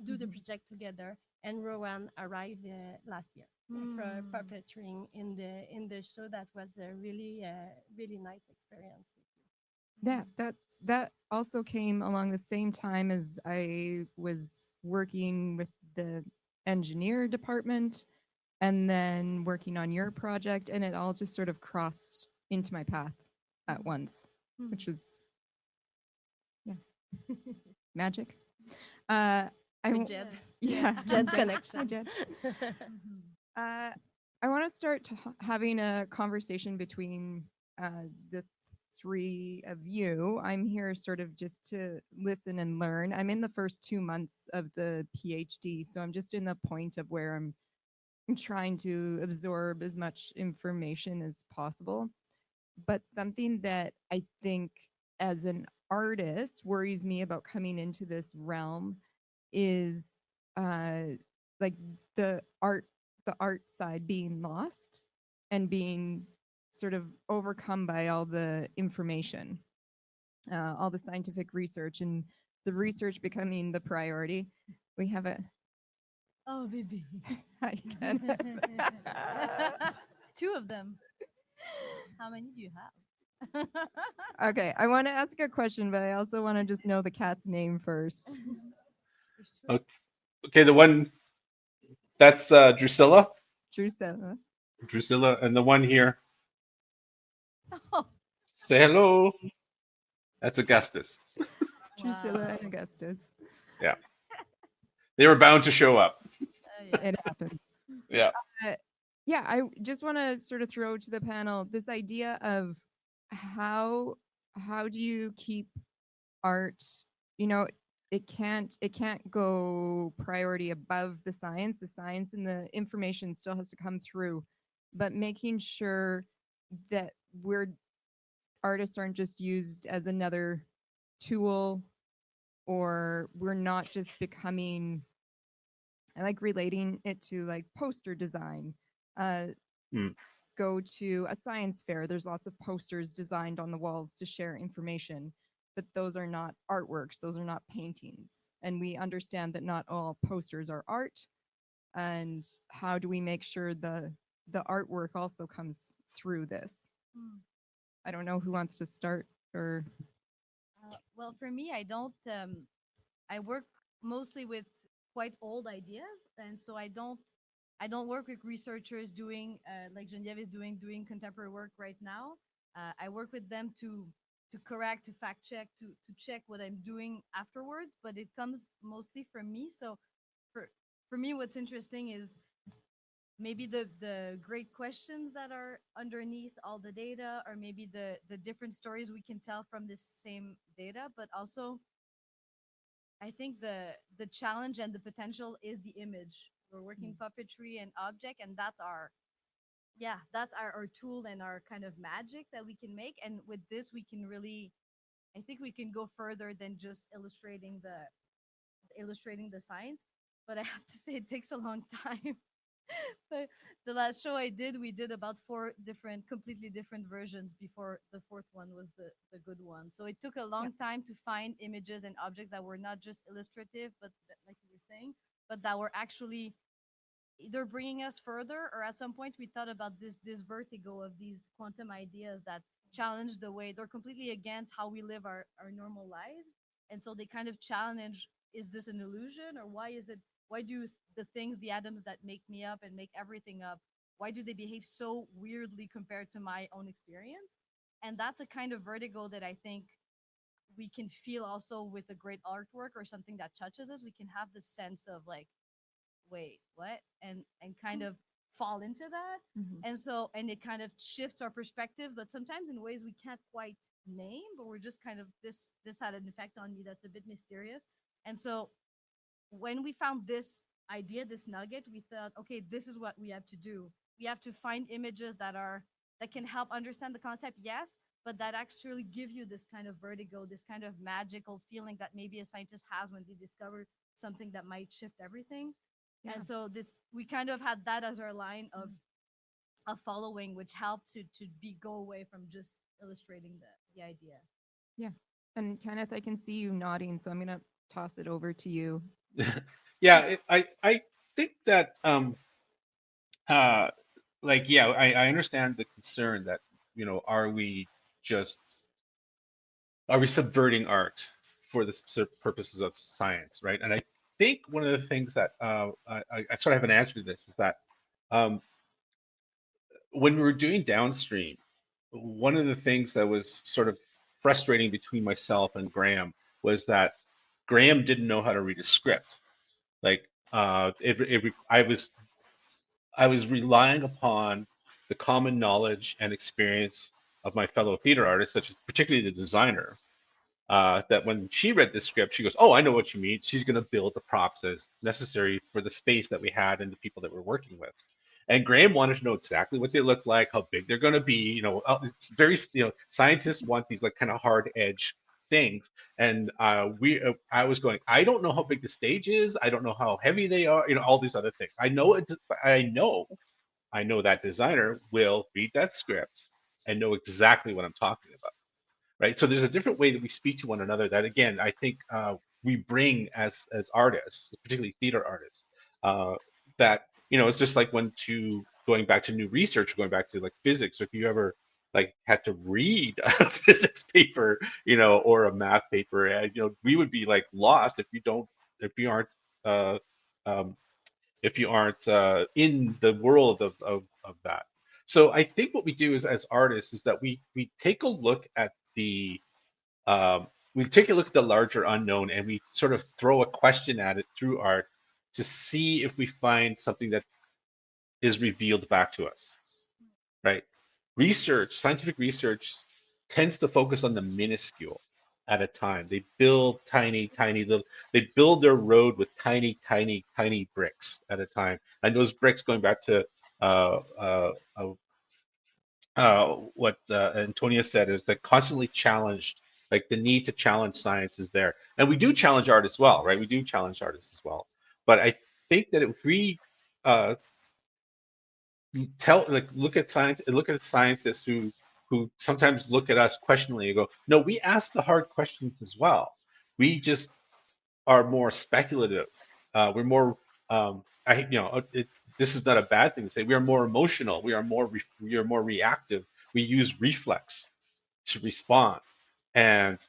Speaker 4: do the project together. And Rowan arrived last year for perpetrating in the show. That was a really really nice experience.
Speaker 1: that also came along the same time as I was working with the engineer department and then working on your project, and it all just sort of crossed into my path at once, which was magic.
Speaker 4: Jed.
Speaker 1: Yeah,
Speaker 4: Jed
Speaker 1: Jed.
Speaker 4: connection.
Speaker 1: Hi, Jed. I want to start having a conversation between the three of you. I'm here sort of just to listen and learn. I'm in the first 2 months of the PhD, so I'm just in the point of where I'm trying to absorb as much information as possible. But something that I think as an artist worries me about coming into this realm is like the art side being lost and being sort of overcome by all the information, all the scientific research, and the research becoming the priority. We have a
Speaker 3: Oh, baby.
Speaker 1: Hi, Kenneth.
Speaker 3: 2 of them. How many do you have?
Speaker 1: Okay, I want to ask a question, but I also want to just know the cat's name first.
Speaker 2: Okay, the one that's Drusilla.
Speaker 1: Drusilla.
Speaker 2: Drusilla, and the one here.
Speaker 3: Oh.
Speaker 2: Say hello. That's Augustus.
Speaker 1: Drusilla and Augustus.
Speaker 2: Yeah. They were bound to show up.
Speaker 1: It happens.
Speaker 2: Yeah.
Speaker 1: Yeah, I just want to sort of throw to the panel this idea of how do you keep art, it can't go priority above the science. The science and the information still has to come through, but making sure that artists aren't just used as another tool, or we're not just becoming, I like relating it to like poster design. Go to a science fair, there's lots of posters designed on the walls to share information, but those are not artworks, those are not paintings. And we understand that not all posters are art. And how do we make sure the artwork also comes through this? I don't know who wants to start or.
Speaker 3: Well, for me, I work mostly with quite old ideas, and so I don't work with researchers doing like Geneviève is doing contemporary work right now. I work with them to correct, to fact check, to check what I'm doing afterwards, but it comes mostly from me. So for me, what's interesting is maybe the great questions that are underneath all the data, or maybe the different stories we can tell from this same data, but also I think the challenge and the potential is the image. We're working puppetry and object, and that's our tool and our kind of magic that we can make. And with this, we can really, I think we can go further than just illustrating the science. But I have to say, it takes a long time. But the last show we did about 4 completely different versions before the 4th one was the good one. So it took a long time to find images and objects that were not just illustrative, but like you were saying, but that were actually either bringing us further, or at some point we thought about this vertigo of these quantum ideas that challenge the way they're completely against how we live our normal lives. And so they kind of challenge, is this an illusion, or why do the things, the atoms that make me up and make everything up, why do they behave so weirdly compared to my own experience? And that's a kind of vertigo that I think we can feel also with a great artwork or something that touches us. We can have this sense of like, wait, what? And kind of fall into that. And it kind of shifts our perspective, but sometimes in ways we can't quite name, but we're just kind of, this had an effect on me that's a bit mysterious. And so when we found this idea, this nugget, we thought, okay, this is what we have to do. We have to find images that can help understand the concept, yes, but that actually give you this kind of vertigo, this kind of magical feeling that maybe a scientist has when they discover something that might shift everything. Yeah. And so we kind of had that as our line of following, which helped to go away from just illustrating the idea.
Speaker 1: Yeah. And Kenneth, I can see you nodding, so I'm going to toss it over to you.
Speaker 2: Yeah, I think that I understand the concern that, are we just are we subverting art for the purposes of science, right? And I think one of the things that I sort of have an answer to this is that when we were doing downstream, one of the things that was sort of frustrating between myself and Graham was that Graham didn't know how to read a script. Like I was relying upon the common knowledge and experience of my fellow theater artists, such as particularly the designer, that when she read the script, she goes, "Oh, I know what you mean. She's going to build the props as necessary for the space that we had and the people that we're working with." And Graham wanted to know exactly what they look like, how big they're going to be. It's very, scientists want these like kind of hard edge things. And I was going, I don't know how big the stage is. I don't know how heavy they are. All these other things. I know that designer will read that script and know exactly what I'm talking about. Right. So there's a different way that we speak to one another that, again, I think we bring as artists, particularly theater artists, that, it's just like going back to new research, going back to like physics. If you ever like had to read a physics paper, or a math paper, we would be like lost if you aren't in the world of that. So I think what we do is, as artists, is that we take a look at the larger unknown, and we sort of throw a question at it through art to see if we find something that is revealed back to us, right? Scientific research tends to focus on the minuscule at a time. They build they build their road with tiny bricks at a time. And those bricks, going back to what Antonia said, is that constantly challenged, like the need to challenge science is there. And we do challenge art as well, right? We do challenge artists as well. But I think that if we look at scientists who sometimes look at us questioningly and go, no, we ask the hard questions as well. We just are more speculative. We're more this is not a bad thing to say. We are more emotional. We are more reactive. We use reflex to respond, and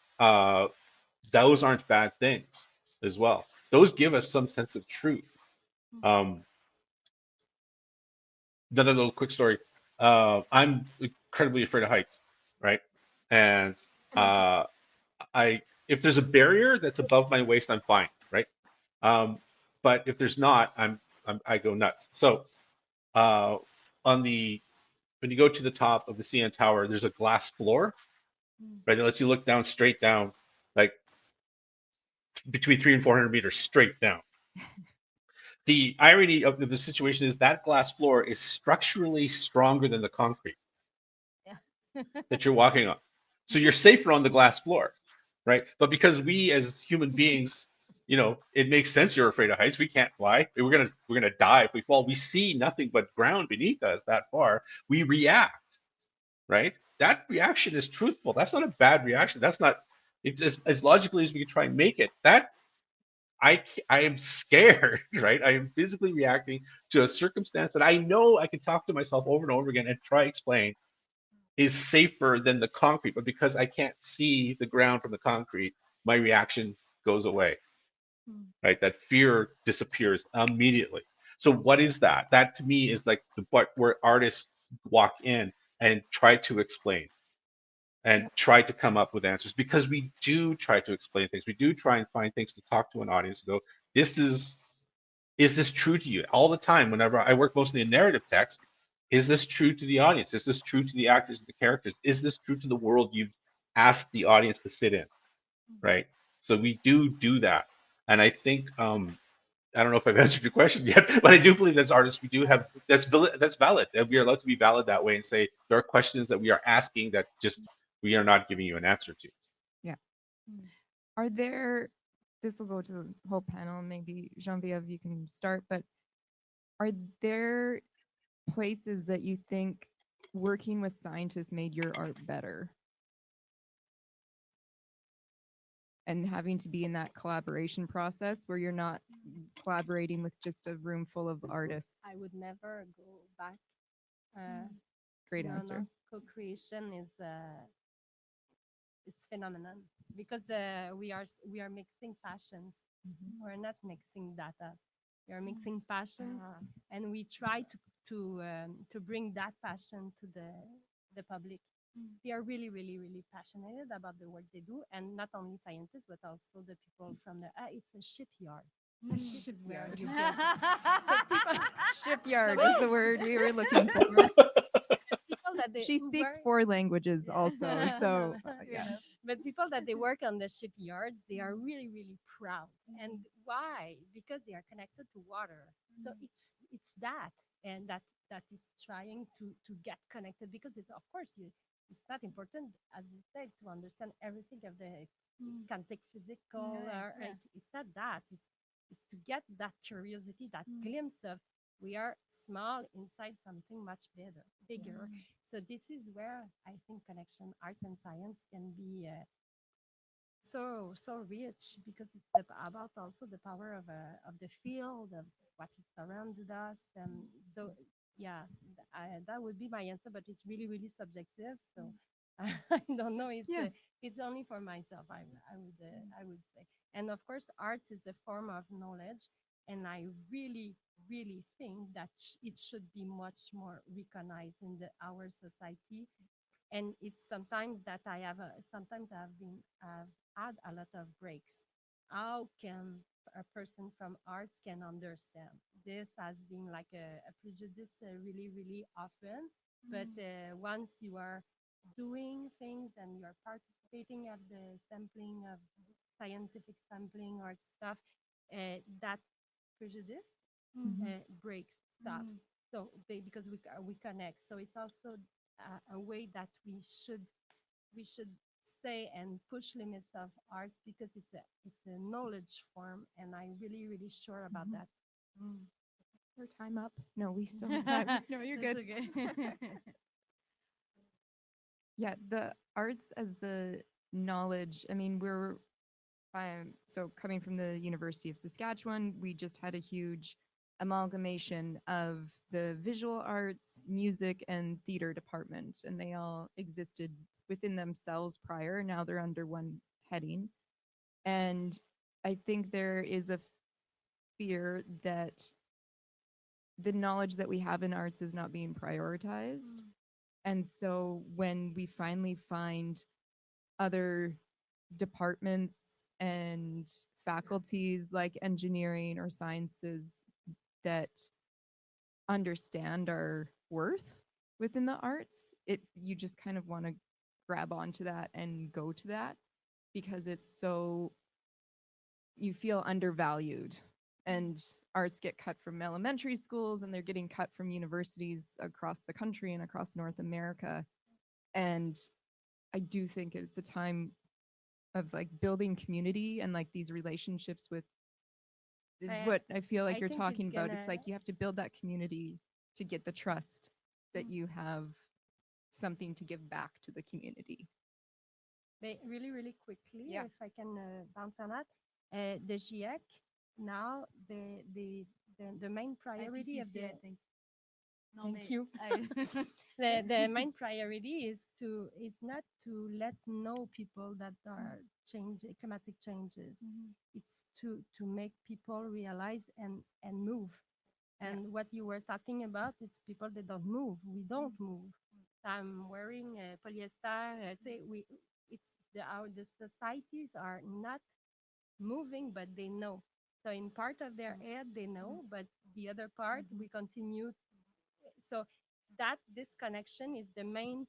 Speaker 2: those aren't bad things as well. Those give us some sense of truth. Another little quick story. I'm incredibly afraid of heights, right? And if there's a barrier that's above my waist, I'm fine, right? But if there's not, I go nuts. So when you go to the top of the CN Tower, there's a glass floor, right? That lets you look down, straight down, like between 300 and 400 meters, straight down. The irony of the situation is that glass floor is structurally stronger than the concrete that you're walking on. So you're safer on the glass floor, right? But because we as human beings, it makes sense you're afraid of heights. We can't fly. We're gonna die if we fall. We see nothing but ground beneath us that far. We react, right? That reaction is truthful. That's not a bad reaction. That's not, it's as logically as we can try and make it. That I am scared, right? I am physically reacting to a circumstance that I know I can talk to myself over and over again and try to explain is safer than the concrete, but because I can't see the ground from the concrete, my reaction goes away, right? That fear disappears immediately. So what is that? That to me is like the part where artists walk in and try to explain and try to come up with answers, because we do try to explain things. We do try and find things to talk to an audience and go, is this true to you? All the time, whenever I work mostly in narrative text, is this true to the audience? Is this true to the actors and the characters? Is this true to the world you've asked the audience to sit in, right? So we do that. And I think, I don't know if I've answered your question yet, but I do believe as artists, we do have, that's valid. And we are allowed to be valid that way and say, there are questions that we are asking that just, we are not giving you an answer to.
Speaker 1: Yeah. Are there, this will go to the whole panel, maybe Geneviève, you can start, but are there places that you think working with scientists made your art better? And having to be in that collaboration process where you're not collaborating with just a room full of artists.
Speaker 4: I would never go back.
Speaker 1: Great answer.
Speaker 4: No. Co-creation is it's phenomenon because we are mixing passions. We're not mixing data. We are mixing passions, and we try to bring that passion to the public. They are really, really, really passionate about the work they do, and not only scientists, but also the people from the. It's a shipyard. This is where you get
Speaker 1: Shipyard is the word we were looking for.
Speaker 4: people that
Speaker 1: She
Speaker 4: who
Speaker 1: speaks
Speaker 4: work-
Speaker 1: 4 languages also, so yeah.
Speaker 4: But people that they work on the shipyards, they are really, really proud. And why? Because they are connected to water. So it's that, and that is trying to get connected, because it's, of course, it's not important, as you said, to understand everything of the can take physical. It's not that. It's to get that curiosity, that glimpse of we are small inside something much bigger. So this is where I think connection, arts and science can be so rich, because it's about also the power of the field, of what is surrounded us. So yeah, that would be my answer, but it's really, really subjective. So I don't know. It's only for myself. I would say, and of course, arts is a form of knowledge, and I really, really think that it should be much more recognized in our society. And it's sometimes that I've had a lot of breaks. How can a person from arts can understand? This has been like a prejudice really, really often. But once you are doing things and you are participating at the sampling of scientific sampling or stuff, that prejudice breaks, stops. So because we connect. So it's also a way that we should say and push limits of arts, because it's a knowledge form, and I'm really, really sure about that.
Speaker 1: Your time up? No, we still have time. No, you're
Speaker 3: That's
Speaker 1: good.
Speaker 3: okay.
Speaker 1: Yeah, the arts as the knowledge. I mean, so coming from the University of Saskatchewan, we just had a huge amalgamation of the visual arts, music, and theater department, and they all existed within themselves prior. Now they're under one heading. And I think there is a fear that the knowledge that we have in arts is not being prioritized. And so when we finally find other departments and faculties like engineering or sciences that understand our worth within the arts, you just kind of want to grab onto that and go to that, because it's so, you feel undervalued. And arts get cut from elementary schools, and they're getting cut from universities across the country and across North America. And I do think it's a time of like building community and like these relationships with, this is what I feel like
Speaker 4: I
Speaker 1: you're
Speaker 4: think
Speaker 1: talking
Speaker 4: it's
Speaker 1: about.
Speaker 4: gonna-
Speaker 1: It's like you have to build that community to get the trust that you have something to give back to the community.
Speaker 4: But really, really quickly,
Speaker 1: Yeah.
Speaker 4: if I can bounce on that, the GIEC now the main priority of
Speaker 3: IPCC,
Speaker 4: the
Speaker 3: I think. No,
Speaker 4: thank you. The main priority is not to let know people that are climatic changes. It's to make people realize and move. And what you were talking about, it's people that don't move. We don't move. I'm wearing polyester. The societies are not moving, but they know. So in part of their head, they know, but the other part, we continue. So that disconnection is the main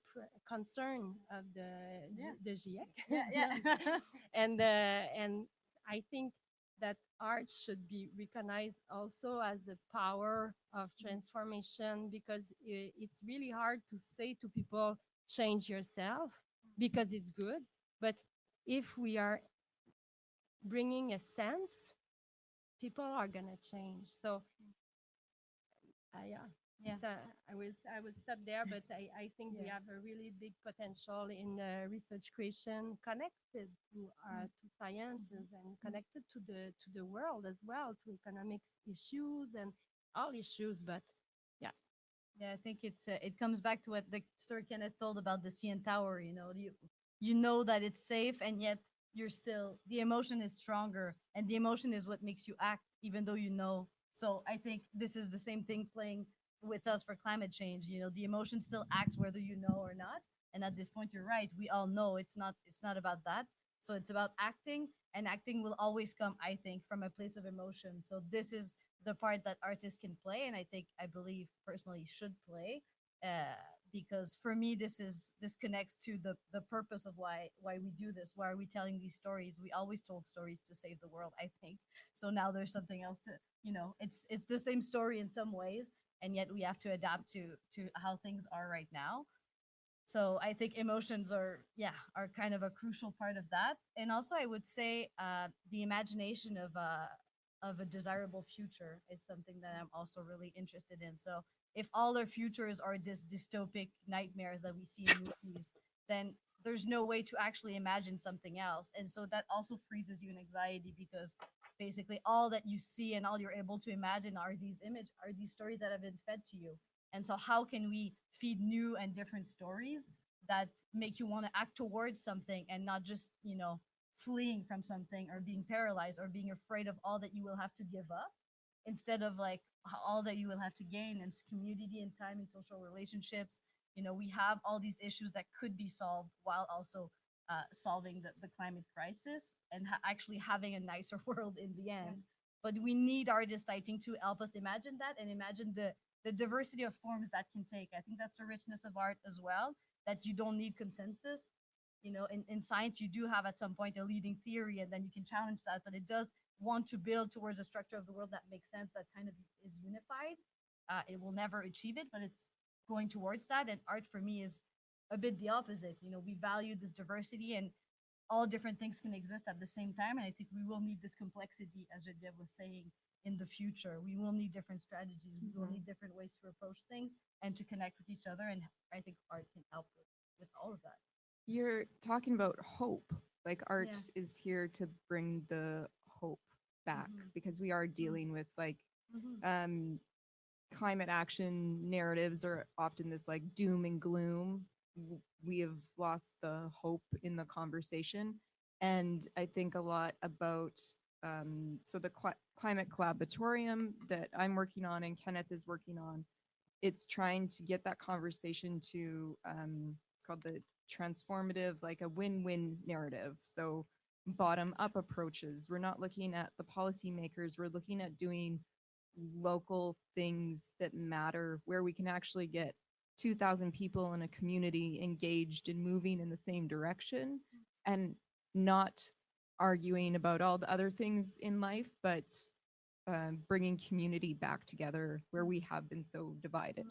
Speaker 4: concern of the GIEC. And I think that art should be recognized also as the power of transformation, because it's really hard to say to people, change yourself, because it's good. But if we are bringing a sense, people are going to change. So I will stop there, but I think we have a really big potential in research creation, connected to sciences and connected to the world as well, to economics issues and all issues. But
Speaker 3: I think it comes back to what the Sir Kenneth told about the CN Tower. you know that it's safe, and yet you're still, the emotion is stronger, and the emotion is what makes you act, even though you know. So I think this is the same thing playing with us for climate change. You know, the emotion still acts whether you know or not. And at this point, you're right. We all know it's not about that. So it's about acting, and acting will always come, I think, from a place of emotion. So this is the part that artists can play, and I believe personally should play, because for me this connects to the purpose of why we do this. Why are we telling these stories? We always told stories to save the world, I think. So now there's something else to, it's the same story in some ways, and yet we have to adapt to how things are right now. So I think emotions are kind of a crucial part of that. And also I would say the imagination of a desirable future is something that I'm also really interested in. So if all our futures are this dystopic nightmares that we see in movies, then there's no way to actually imagine something else. And so that also freezes you in anxiety, because basically all that you see and all you're able to imagine are these stories that have been fed to you. And so how can we feed new and different stories that make you want to act towards something, and not just, fleeing from something or being paralyzed or being afraid of all that you will have to give up, instead of like all that you will have to gain in community and time and social relationships. We have all these issues that could be solved while also solving the climate crisis, and actually having a nicer world in the end. But we need artists, I think, to help us imagine that, and imagine the diversity of forms that can take. I think that's the richness of art as well, that you don't need consensus. In science, you do have at some point a leading theory, and then you can challenge that, but it does want to build towards a structure of the world that makes sense, that kind of is unified. It will never achieve it, but it's going towards that. And art for me is a bit the opposite. We value this diversity, and all different things can exist at the same time. And I think we will need this complexity, as Geneviève was saying, in the future. We will need different strategies. We will need different ways to approach things and to connect with each other. And I think art can help with all of that.
Speaker 1: You're talking about hope. Like art is here to bring the hope back, because we are dealing with like climate action narratives are often this like doom and gloom. We have lost the hope in the conversation. And I think a lot about so the climate collaboratorium that I'm working on and Kenneth is working on, it's trying to get that conversation to called the transformative, like a win-win narrative. So bottom up approaches. We're not looking at the policymakers. We're looking at doing local things that matter, where we can actually get 2,000 people in a community engaged and moving in the same direction, and not arguing about all the other things in life, but bringing community back together where we have been so divided.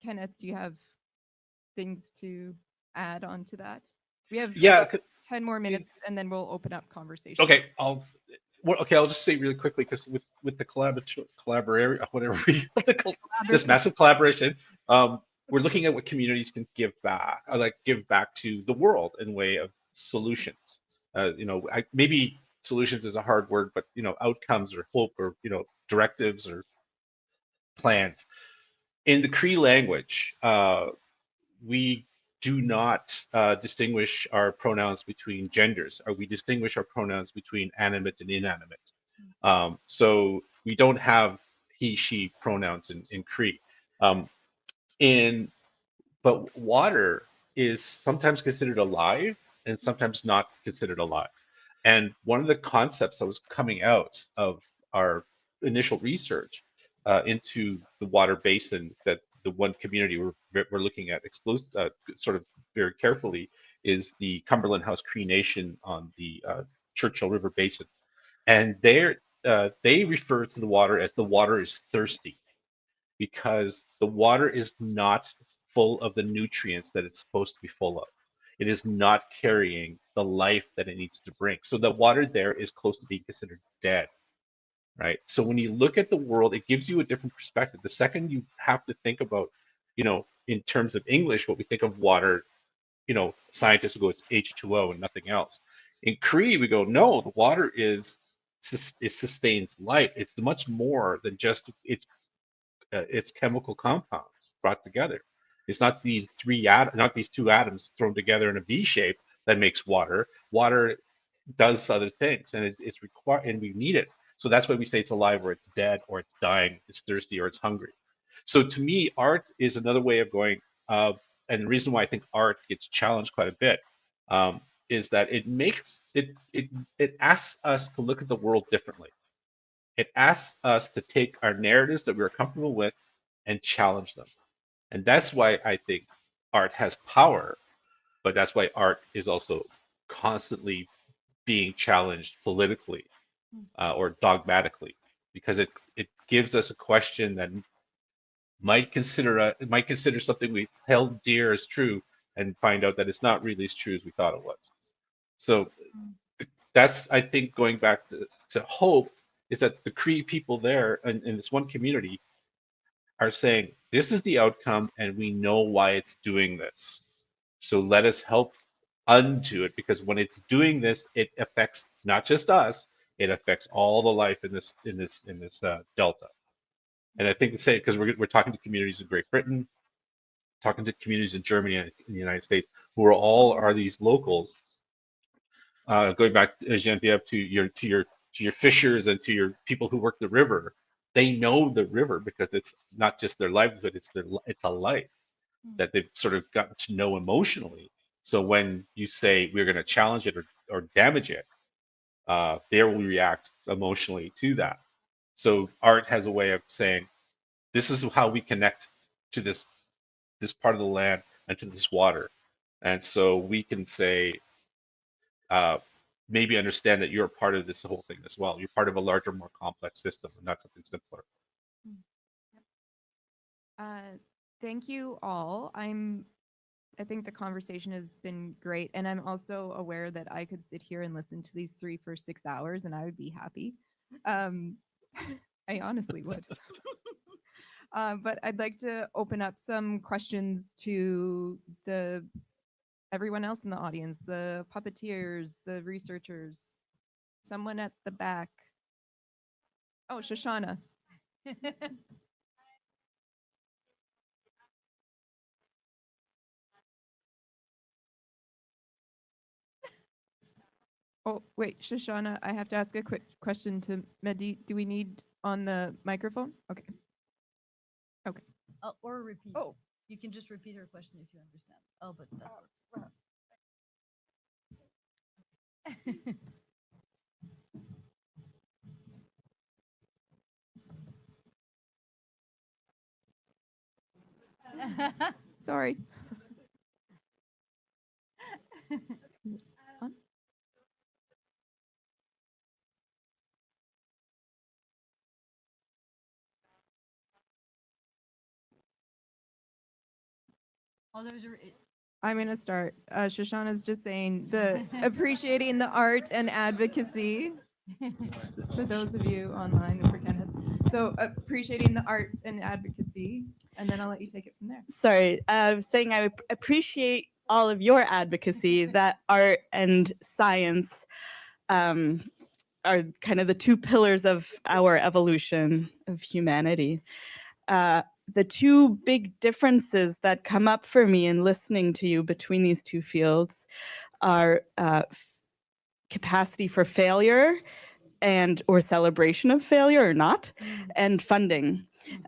Speaker 1: Kenneth, do you have things to add on to that? We have 10 more minutes, and then we'll open up conversation.
Speaker 2: Okay, I'll just say really quickly, because with the collaboration, whatever this massive collaboration, we're looking at what communities can give back, to the world in way of solutions. Maybe solutions is a hard word, but outcomes or hope or directives or plans. In the Cree language, we do not distinguish our pronouns between genders, or we distinguish our pronouns between animate and inanimate. So we don't have he, she pronouns in Cree. But water is sometimes considered alive and sometimes not considered alive. And one of the concepts that was coming out of our initial research into the water basin, that the one community we're looking at sort of very carefully, is the Cumberland House Cree Nation on the Churchill River Basin. And they refer to the water as the water is thirsty, because the water is not full of the nutrients that it's supposed to be full of. It is not carrying the life that it needs to bring. So the water there is close to being considered dead, right? So when you look at the world, it gives you a different perspective. The second you have to think about, in terms of English, what we think of water, scientists will go, it's H2O and nothing else. In Cree, we go, no, the water it sustains life. It's much more than just its chemical compounds brought together. It's not these not these two atoms thrown together in a V shape that makes water. Water does other things, and it's required, and we need it. So that's why we say it's alive, or it's dead, or it's dying, it's thirsty, or it's hungry. So to me, art is another way of going. And the reason why I think art gets challenged quite a bit is that it asks us to look at the world differently. It asks us to take our narratives that we're comfortable with and challenge them. And that's why I think art has power, but that's why art is also constantly being challenged politically or dogmatically, because it gives us a question that might consider something we held dear as true and find out that it's not really as true as we thought it was. So that's, I think, going back to hope, is that the Cree people there in this one community are saying, this is the outcome and we know why it's doing this. So let us help undo it, because when it's doing this, it affects not just us, it affects all the life in this delta. And I think the same, because we're talking to communities in Great Britain, talking to communities in Germany and in the United States, who are these locals. Going back, Geneviève, to your fishers and to your people who work the river, they know the river because it's not just their livelihood; it's a life that they've sort of gotten to know emotionally. So when you say we're going to challenge it or damage it, they will react emotionally to that. So art has a way of saying, this is how we connect to this part of the land and to this water. And so we can say, maybe understand that you're a part of this whole thing as well. You're part of a larger, more complex system and not something simpler.
Speaker 1: Thank you all. I think the conversation has been great. And I'm also aware that I could sit here and listen to these 3 for 6 hours and I would be happy. I honestly would. But I'd like to open up some questions to everyone else in the audience, the puppeteers, the researchers, someone at the back. Oh, Shoshana. Oh, wait, Shoshana, I have to ask a quick question to Mehdi. Do we need on the microphone? Okay. Okay.
Speaker 3: Or repeat.
Speaker 1: Oh.
Speaker 3: You can just repeat her question if you understand. Oh, but that works.
Speaker 1: Sorry. I'm going to start. Shoshana's just saying the appreciating the art and advocacy. This is for those of you online and for Kenneth. So appreciating the arts and advocacy, and then I'll let you take it from there.
Speaker 15: Sorry, I was saying I appreciate all of your advocacy, that art and science are kind of the 2 pillars of our evolution of humanity. The 2 big differences that come up for me in listening to you between these 2 fields are capacity for failure or celebration of failure or not, and funding.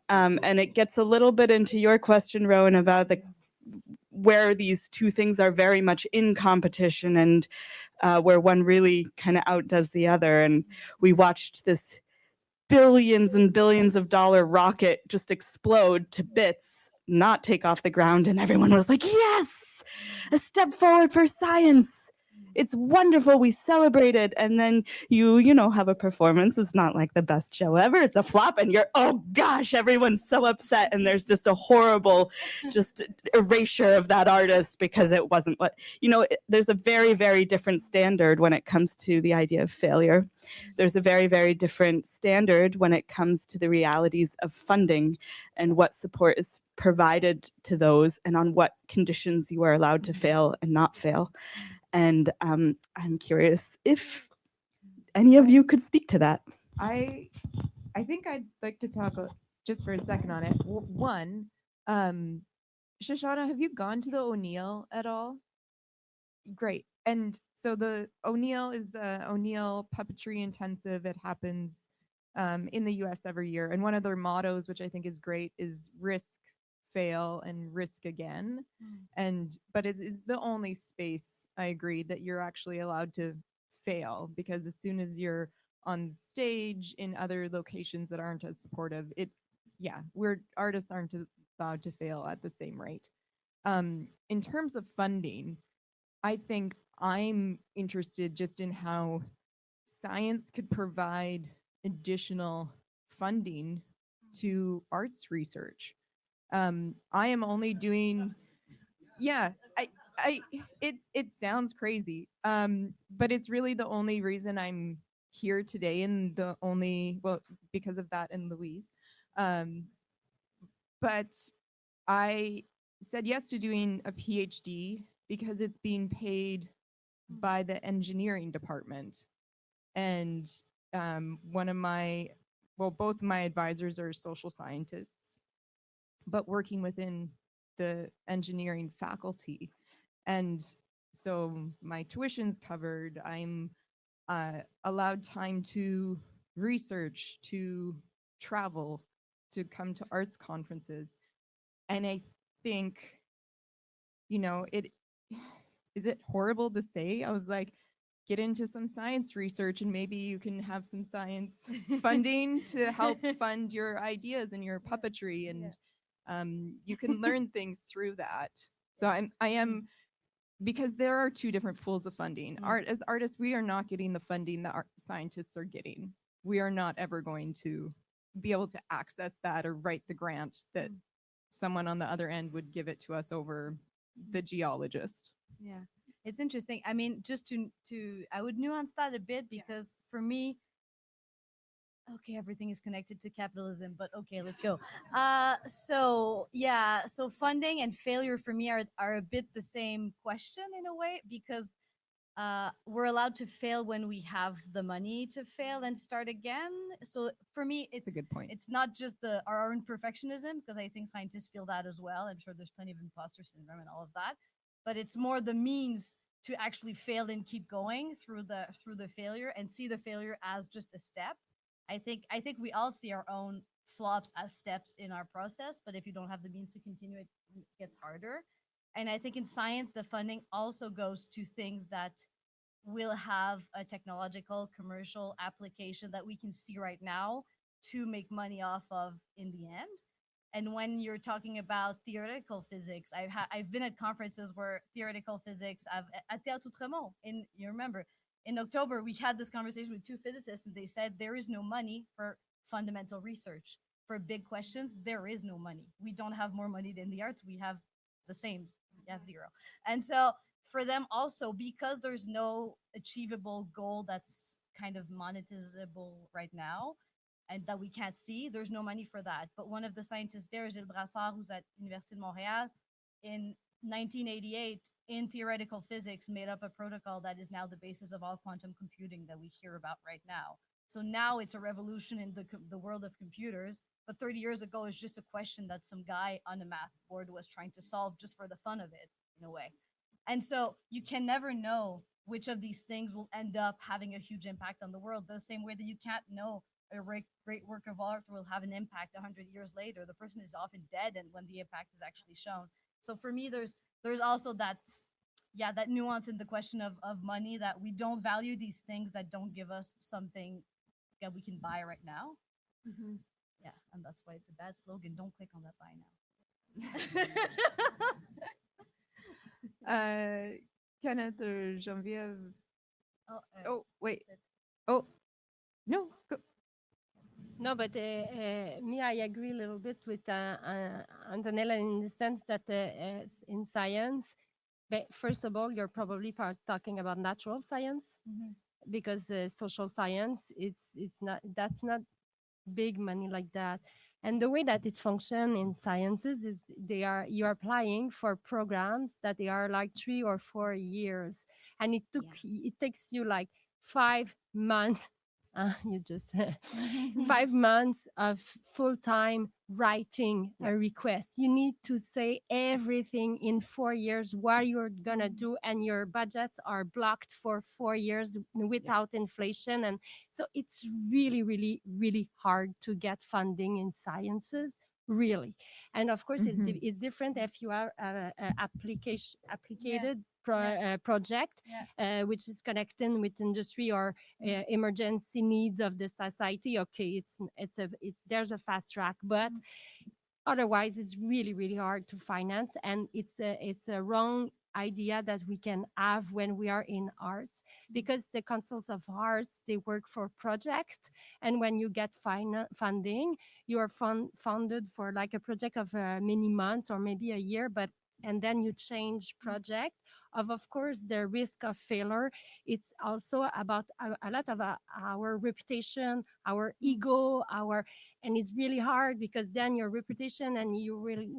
Speaker 15: And it gets a little bit into your question, Rowan, about where these 2 things are very much in competition and where one really kind of outdoes the other. And we watched this billions and billions of dollar rocket just explode to bits, not take off the ground, and everyone was like, yes, a step forward for science. It's wonderful. We celebrated. And then you have a performance. It's not like the best show ever. It's a flop. And you're, oh gosh, everyone's so upset. And there's just a horrible just erasure of that artist because it wasn't what, there's a very, very different standard when it comes to the idea of failure. There's a very, very different standard when it comes to the realities of funding and what support is provided to those and on what conditions you are allowed to fail and not fail. And I'm curious if any of you could speak to that.
Speaker 1: I think I'd like to talk just for a second on it. One, Shoshana, have you gone to the O'Neill at all? Great. And so the O'Neill is O'Neill Puppetry Intensive. It happens in the US every year. And one of their mottos, which I think is great, is risk, fail, and risk again. But it is the only space, I agree, that you're actually allowed to fail, because as soon as you're on stage in other locations that aren't as supportive, we're artists aren't allowed to fail at the same rate. In terms of funding, I think I'm interested just in how science could provide additional funding to arts research. I am only doing, it sounds crazy, but it's really the only reason I'm here today, and because of that and Louise. But I said yes to doing a PhD because it's being paid by the engineering department. And both my advisors are social scientists, but working within the engineering faculty. And so my tuition's covered. I'm allowed time to research, to travel, to come to arts conferences. And I think, is it horrible to say? I was like, get into some science research and maybe you can have some science funding to help fund your ideas and your puppetry, and you can learn things through that. So I am, because there are two different pools of funding. As artists, we are not getting the funding that scientists are getting. We are not ever going to be able to access that or write the grant that someone on the other end would give it to us over the geologist.
Speaker 3: Yeah, it's interesting. I mean, just to I would nuance that a bit, because for me, okay, everything is connected to capitalism, but okay, let's go. So funding and failure for me are a bit the same question in a way, because we're allowed to fail when we have the money to fail and start again. So for me, it's
Speaker 1: a good point.
Speaker 3: It's not just our own perfectionism, because I think scientists feel that as well. I'm sure there's plenty of imposter syndrome and all of that, but it's more the means to actually fail and keep going through the failure, and see the failure as just a step. I think we all see our own flops as steps in our process, but if you don't have the means to continue, it gets harder. And I think in science, the funding also goes to things that will have a technological, commercial application that we can see right now to make money off of in the end. And when you're talking about theoretical physics, I've been at conferences where theoretical physics, at Théâtre du Renard, you remember, in October, we had this conversation with two physicists, and they said there is no money for fundamental research. For big questions, there is no money. We don't have more money than the arts. We have the same. We have zero. And so for them also, because there's no achievable goal that's kind of monetizable right now and that we can't see, there's no money for that. But one of the scientists there, Gilles Brassard, who's at Université de Montréal, in 1988, in theoretical physics, made up a protocol that is now the basis of all quantum computing that we hear about right now. So now it's a revolution in the world of computers, but 30 years ago, it's just a question that some guy on a math board was trying to solve just for the fun of it, in a way. And so you can never know which of these things will end up having a huge impact on the world, the same way that you can't know a great work of art will have an impact 100 years later. The person is often dead and when the impact is actually shown. So for me, there's also that nuance in the question of money, that we don't value these things that don't give us something that we can buy right now.
Speaker 4: Mm-hmm.
Speaker 3: Yeah, and that's why it's a bad slogan. Don't click on that buy
Speaker 1: now. Kenneth or Geneviève? Wait. No, go.
Speaker 4: No, but me, I agree a little bit with Antonella in the sense that in science, but first of all, you're probably talking about natural science, because social science, that's not big money like that. And the way that it functions in sciences is you're applying for programs that they are like 3 or 4 years, and it takes you like 5 months. You just 5 months of full-time writing a request. You need to say everything in 4 years, what you're gonna do, and your budgets are blocked for 4 years without inflation. And so it's really, really, really hard to get funding in sciences, really. And of course, it's different if you are applicated project, which is connecting with industry or emergency needs of the society. Okay, there's a fast track, but otherwise it's really, really hard to finance, and it's a wrong idea that we can have when we are in arts, because the councils of arts, they work for projects, and when you get funding, you are funded for like a project of many months or maybe a year, and then you change project. Of course, the risk of failure, it's also about a lot of our reputation, our ego, and it's really hard, because then your reputation, and you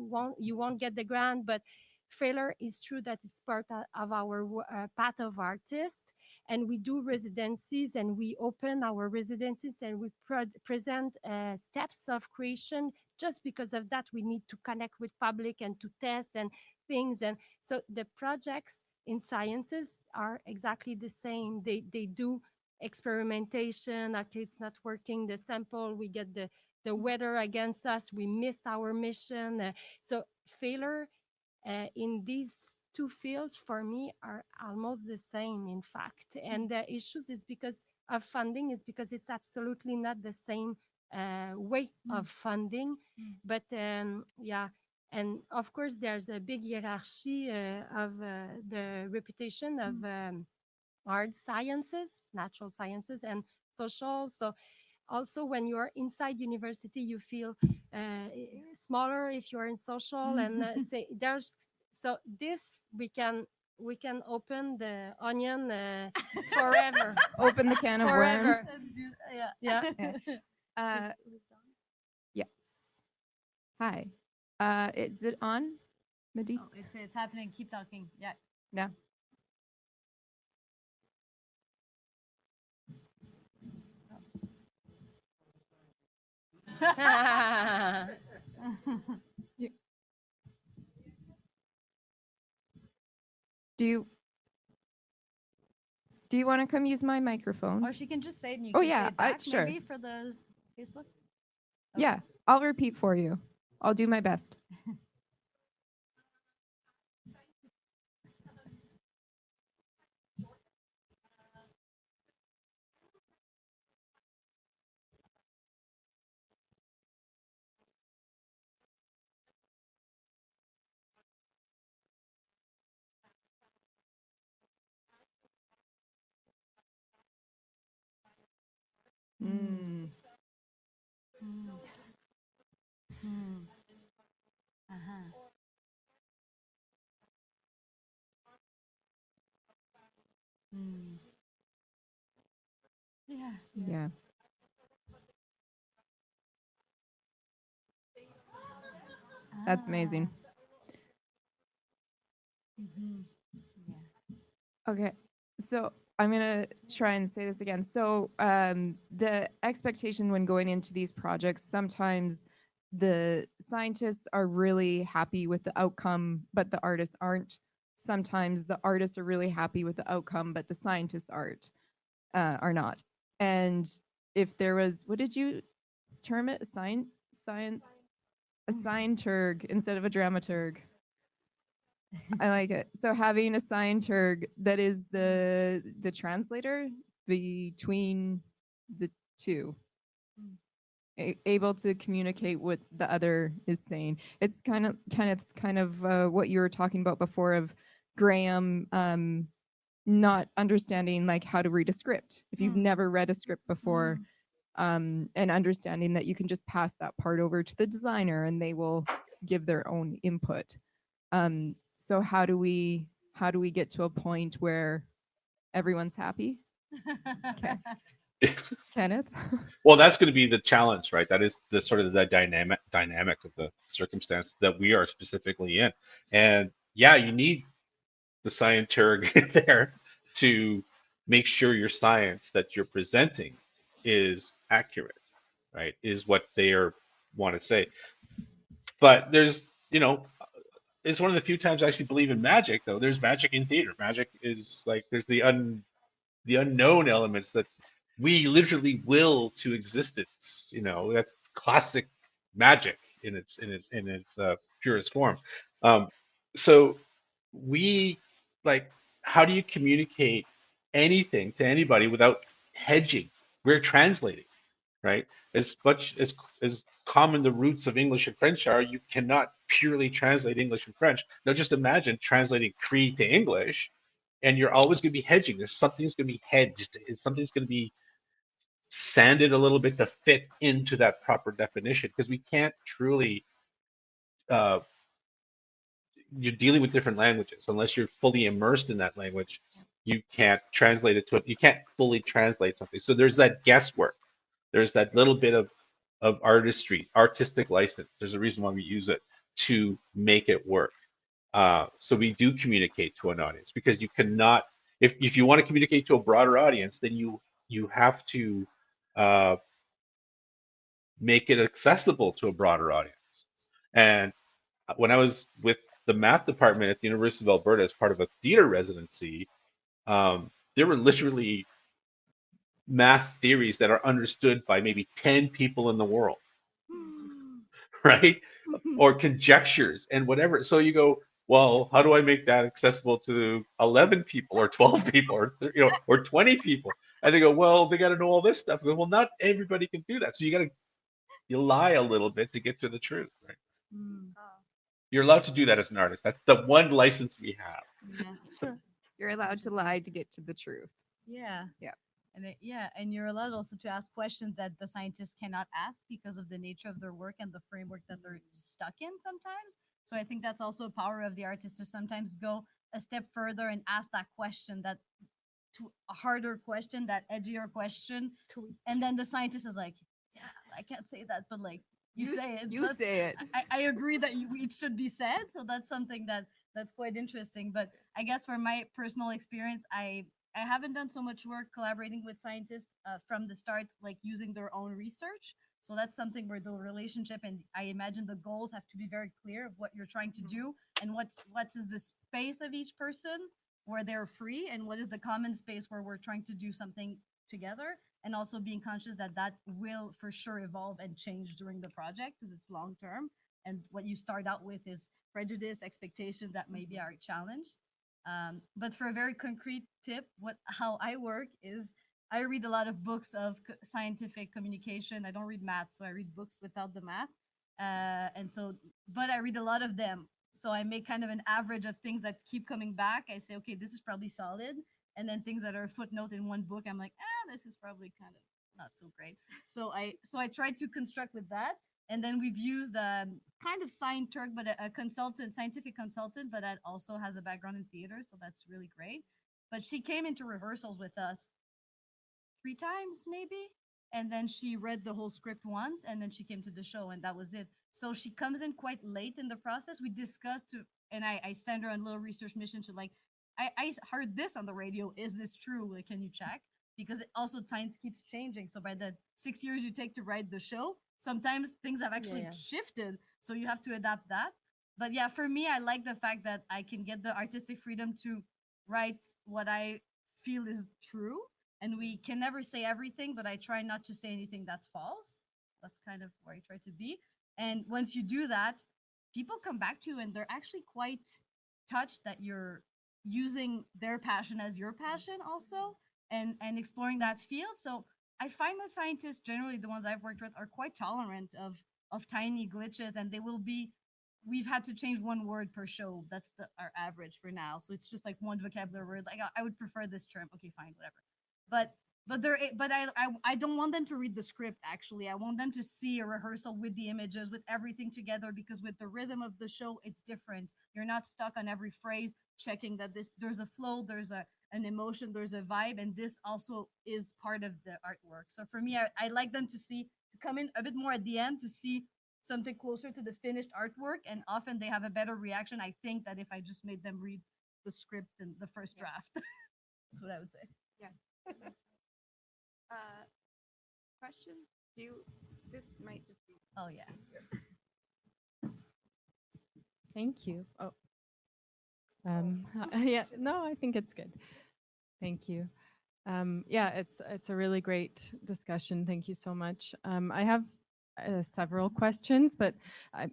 Speaker 4: won't get the grant. But failure is true that it's part of our path of artists, and we do residencies, and we open our residencies, and we present steps of creation. Just because of that, we need to connect with public and to test and things. And so the projects in sciences are exactly the same. They do experimentation. Okay, it's not working, the sample, we get the weather against us, we missed our mission. So failure in these two fields for me are almost the same, in fact. And the issues is because of funding, is because it's absolutely not the same way of funding. But and of course there's a big hierarchy of the reputation of hard sciences, natural sciences, and social. So also when you are inside university, you feel smaller if you are in social. And so this we can open the onion forever.
Speaker 1: Open the can of worms.
Speaker 4: Yeah.
Speaker 1: Yes. Hi. Is it on, Madi?
Speaker 3: Oh, it's happening. Keep talking. Yeah.
Speaker 1: No. Do you want to come use my microphone?
Speaker 3: Or she can just say it and you
Speaker 1: Oh,
Speaker 3: can
Speaker 1: yeah,
Speaker 3: say it back,
Speaker 1: sure.
Speaker 3: maybe for the Facebook.
Speaker 1: Yeah, I'll repeat for you. I'll do my best. Yeah. That's amazing. Okay, so I'm gonna try and say this again. So the expectation when going into these projects, sometimes the scientists are really happy with the outcome, but the artists aren't. Sometimes the artists are really happy with the outcome, but the scientists are not. And if there was, what did you term it? Science? A scienturg instead of a dramaturg. I like it. So having a scienturg that is the translator between the two, able to communicate what the other is saying. It's kind of what you were talking about before of Graham not understanding like how to read a script. If you've never read a script before, and understanding that you can just pass that part over to the designer and they will give their own input. So how do we get to a point where everyone's happy? Okay. Kenneth?
Speaker 2: Well, that's going to be the challenge, right? That is the sort of the dynamic of the circumstance that we are specifically in. And yeah, you need the scienturg there to make sure your science that you're presenting is accurate, right? Is what they want to say. But there's, it's one of the few times I actually believe in magic, though. There's magic in theater. Magic is like there's the unknown elements that we literally will to existence. That's classic magic in its purest form. So we like, how do you communicate anything to anybody without hedging? We're translating, right? As much as common the roots of English and French are, you cannot purely translate English and French. Now just imagine translating Cree to English, and you're always going to be hedging. There's something's going to be hedged. Something's going to be sanded a little bit to fit into that proper definition, because we can't truly you're dealing with different languages. Unless you're fully immersed in that language, you can't translate it to it. You can't fully translate something. So there's that guesswork. There's that little bit of artistry, artistic license. There's a reason why we use it to make it work. So we do communicate to an audience, because you cannot, if you want to communicate to a broader audience, then you have to make it accessible to a broader audience. And when I was with the math department at the University of Alberta as part of a theater residency, there were literally math theories that are understood by maybe 10 people in the world, right? Or conjectures and whatever. So you go, well, how do I make that accessible to 11 people or 12 people or or 20 people? And they go, well, they got to know all this stuff. I go, well, not everybody can do that. So you lie a little bit to get to the truth, right? You're allowed to do that as an artist. That's the one license we have.
Speaker 3: Yeah.
Speaker 1: You're allowed to lie to get to the truth.
Speaker 3: Yeah.
Speaker 1: Yeah.
Speaker 3: And you're allowed also to ask questions that the scientists cannot ask because of the nature of their work and the framework that they're stuck in sometimes. So I think that's also a power of the artist, to sometimes go a step further and ask that question, that a harder question, that edgier question. And then the scientist is like, yeah, I can't say that, but like, you say it.
Speaker 1: You say it.
Speaker 3: I agree that it should be said. So that's something that's quite interesting. But I guess for my personal experience, I haven't done so much work collaborating with scientists from the start, like using their own research. So that's something where the relationship, and I imagine the goals have to be very clear of what you're trying to do, and what is the space of each person where they're free, and what is the common space where we're trying to do something together, and also being conscious that that will for sure evolve and change during the project because it's long term. And what you start out with is prejudice, expectations that maybe are challenged. But for a very concrete tip, how I work is I read a lot of books of scientific communication. I don't read math, so I read books without the math. But I read a lot of them. So I make kind of an average of things that keep coming back. I say, okay, this is probably solid. And then things that are a footnote in one book, I'm like, this is probably kind of not so great. So I tried to construct with that. And then we've used kind of science-turk, but a consultant, scientific consultant, but that also has a background in theater. So that's really great. But she came into rehearsals with us 3 times maybe. And then she read the whole script once, and then she came to the show, and that was it. So she comes in quite late in the process. We discussed, and I send her on a little research mission to like, I heard this on the radio. Is this true? Like, can you check? Because also science keeps changing. So by the 6 years you take to write the show, sometimes things have actually shifted. So you have to adapt that. But yeah, for me, I like the fact that I can get the artistic freedom to write what I feel is true. And we can never say everything, but I try not to say anything that's false. That's kind of where I try to be. And once you do that, people come back to you and they're actually quite touched that you're using their passion as your passion also, and exploring that field. So I find that scientists, generally the ones I've worked with, are quite tolerant of tiny glitches, and we've had to change one word per show. That's our average for now. So it's just like one vocabulary word. Like, I would prefer this term. Okay, fine, whatever. But I don't want them to read the script. Actually, I want them to see a rehearsal with the images, with everything together, because with the rhythm of the show, it's different. You're not stuck on every phrase, checking that there's a flow, there's an emotion, there's a vibe, and this also is part of the artwork. So for me, I like them to come in a bit more at the end to see something closer to the finished artwork, and often they have a better reaction, I think, than if I just made them read the script in the first draft. That's what I would say.
Speaker 1: Yeah. Question? This might just be.
Speaker 3: Oh yeah.
Speaker 16: Thank you. Oh, yeah, no, I think it's good. Thank you. Yeah, it's a really great discussion. Thank you so much. I have several questions, but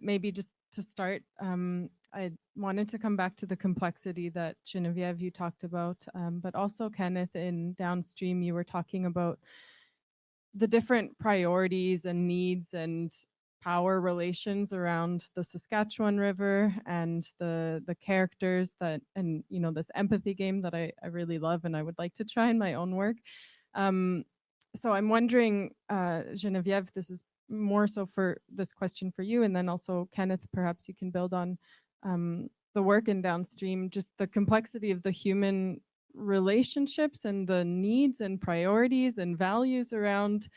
Speaker 16: maybe just to start, I wanted to come back to the complexity that Geneviève you talked about, but also Kenneth in downstream you were talking about the different priorities and needs and power relations around the Saskatchewan River and the characters that, and you know, this empathy game that I really love and I would like to try in my own work. So I'm wondering, Geneviève, this is more so for this question for you, and then also Kenneth, perhaps you can build on the work in downstream, just the complexity of the human relationships and the needs and priorities and values around,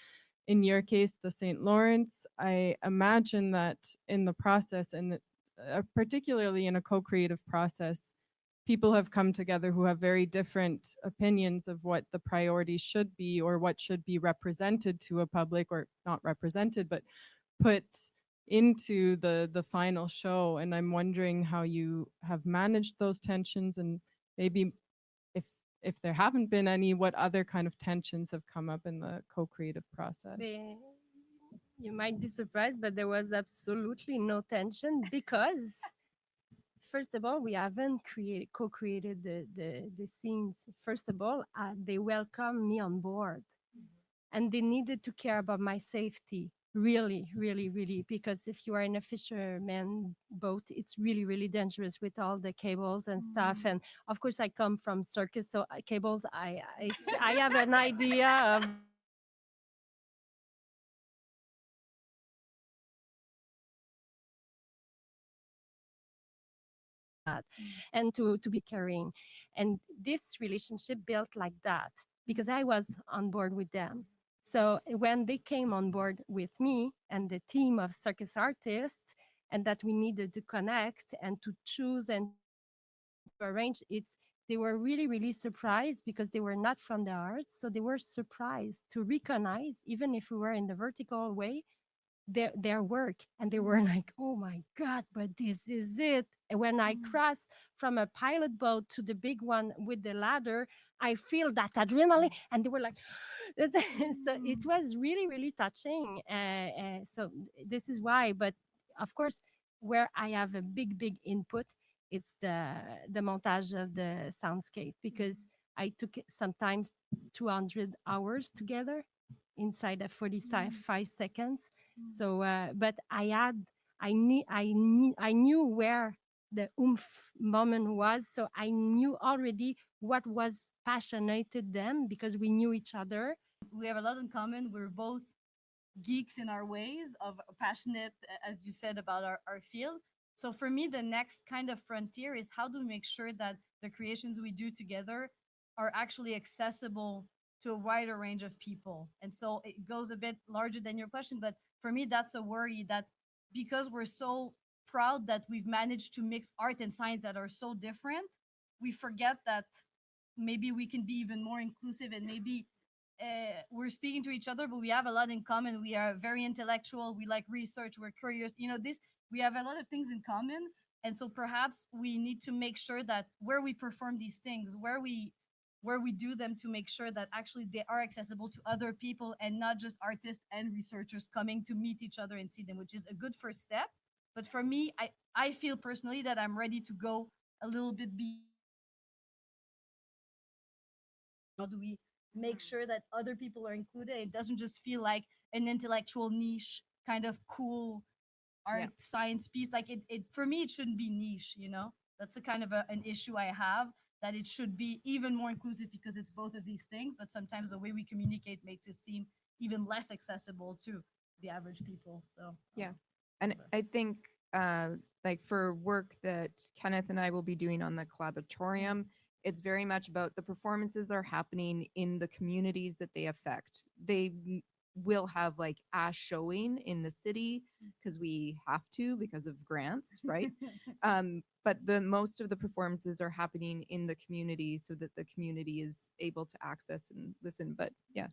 Speaker 16: in your case, the St. Lawrence. I imagine that in the process, and particularly in a co-creative process, people have come together who have very different opinions of what the priorities should be or what should be represented to a public, or not represented, but put into the final show. And I'm wondering how you have managed those tensions, and maybe if there haven't been any, what other kind of tensions have come up in the co-creative process?
Speaker 4: You might be surprised, but there was absolutely no tension because, first of all, we haven't co-created the scenes. First of all, they welcomed me on board, and they needed to care about my safety. Really, really, really, because if you are in a fisherman boat, it's really, really dangerous with all the cables and stuff. And of course, I come from circus, so cables, I have an idea of that, and to be carrying. And this relationship built like that because I was on board with them. So when they came on board with me and the team of circus artists, and that we needed to connect and to choose and to arrange, they were really, really surprised because they were not from the arts. So they were surprised to recognize, even if we were in the vertical way, their work. And they were like, oh my God, but this is it. And when I crossed from a pilot boat to the big one with the ladder, I feel that adrenaline. And they were like, so it was really, really touching. So this is why. But of course, where I have a big, big input, it's the montage of the soundscape, because I took sometimes 200 hours together inside of 45 seconds. So, but I knew where the oomph moment was. So I knew already what was passionated them because we knew each other.
Speaker 17: We have a lot in common. We're both geeks in our ways, of passionate, as you said, about our field. So for me, the next kind of frontier is how do we make sure that the creations we do together are actually accessible to a wider range of people. And so it goes a bit larger than your question, but for me, that's a worry, that because we're so proud that we've managed to mix art and science that are so different, we forget that maybe we can be even more inclusive, and maybe we're speaking to each other, but we have a lot in common. We are very intellectual. We like research. We're curious. You know, we have a lot of things in common. And so perhaps we need to make sure that where we perform these things, where we do them, to make sure that actually they are accessible to other people and not just artists and researchers coming to meet each other and see them, which is a good first step. But for me, I feel personally that I'm ready to go a little bit beyond. How do we make sure that other people are included? It doesn't just feel like an intellectual niche kind of cool art science piece. Like it for me, it shouldn't be niche, you know? That's a kind of an issue I have, that it should be even more inclusive because it's both of these things, but sometimes the way we communicate makes it seem even less accessible to the average people. So
Speaker 1: yeah. And I think like for work that Kenneth and I will be doing on the collaboratorium, it's very much about the performances are happening in the communities that they affect. They will have like a showing in the city because we have to because of grants, right? But the most of the performances are happening in the community so that the community is able to access and listen. But yeah.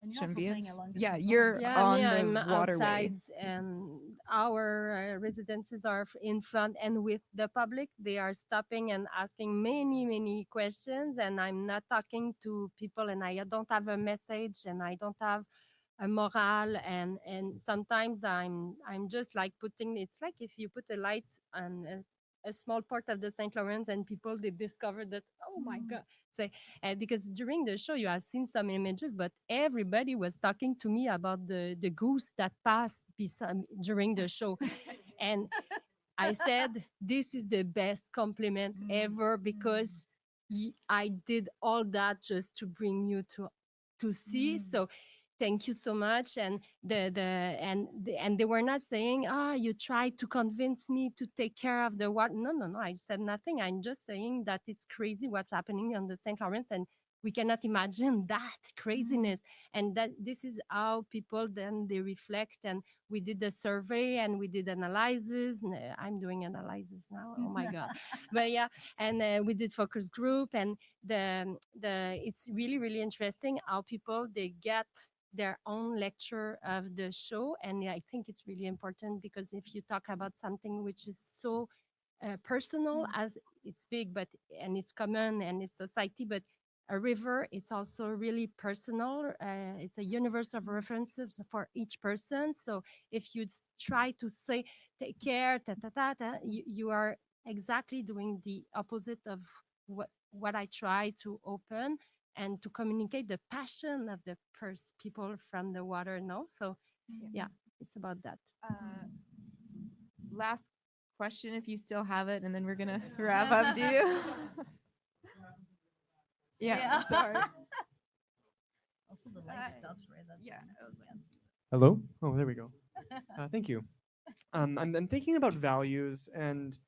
Speaker 17: And you're also
Speaker 1: Geneviève?
Speaker 17: playing along the
Speaker 1: Yeah,
Speaker 17: same
Speaker 1: you're
Speaker 17: lines.
Speaker 4: Yeah,
Speaker 1: on
Speaker 4: me,
Speaker 1: the
Speaker 4: I'm
Speaker 1: waterway.
Speaker 4: outside, and our residences are in front, and with the public, they are stopping and asking many, many questions, and I'm not talking to people, and I don't have a message, and I don't have a morale, and sometimes I'm just like putting. It's like if you put a light on a small part of the St. Lawrence, and people they discover that, oh my God. So, because during the show you have seen some images, but everybody was talking to me about the goose that passed during the show, and I said this is the best compliment ever, because I did all that just to bring you to see. So thank you so much. And and they were not saying, you tried to convince me to take care of the what. No, I said nothing. I'm just saying that it's crazy what's happening on the St. Lawrence, and we cannot imagine that craziness. And that this is how people then they reflect. And we did the survey, and we did analysis. I'm doing analysis now, oh my God. But yeah, and we did focus group, and the it's really, really interesting how people they get their own lecture of the show. And I think it's really important, because if you talk about something which is so personal, as it's big, but and it's common and it's society, but a river, it's also really personal. It's a universe of references for each person. So if you try to say, take care, you are exactly doing the opposite of what I try to open and to communicate the passion of the people from the water. No, so yeah, it's about that.
Speaker 1: Last question, if you still have it, and then we're gonna wrap up. Do you? Yeah. Sorry.
Speaker 17: Also, the light stops right at
Speaker 1: yeah.
Speaker 18: Hello? Oh, there we go. Thank you. I'm thinking about values, and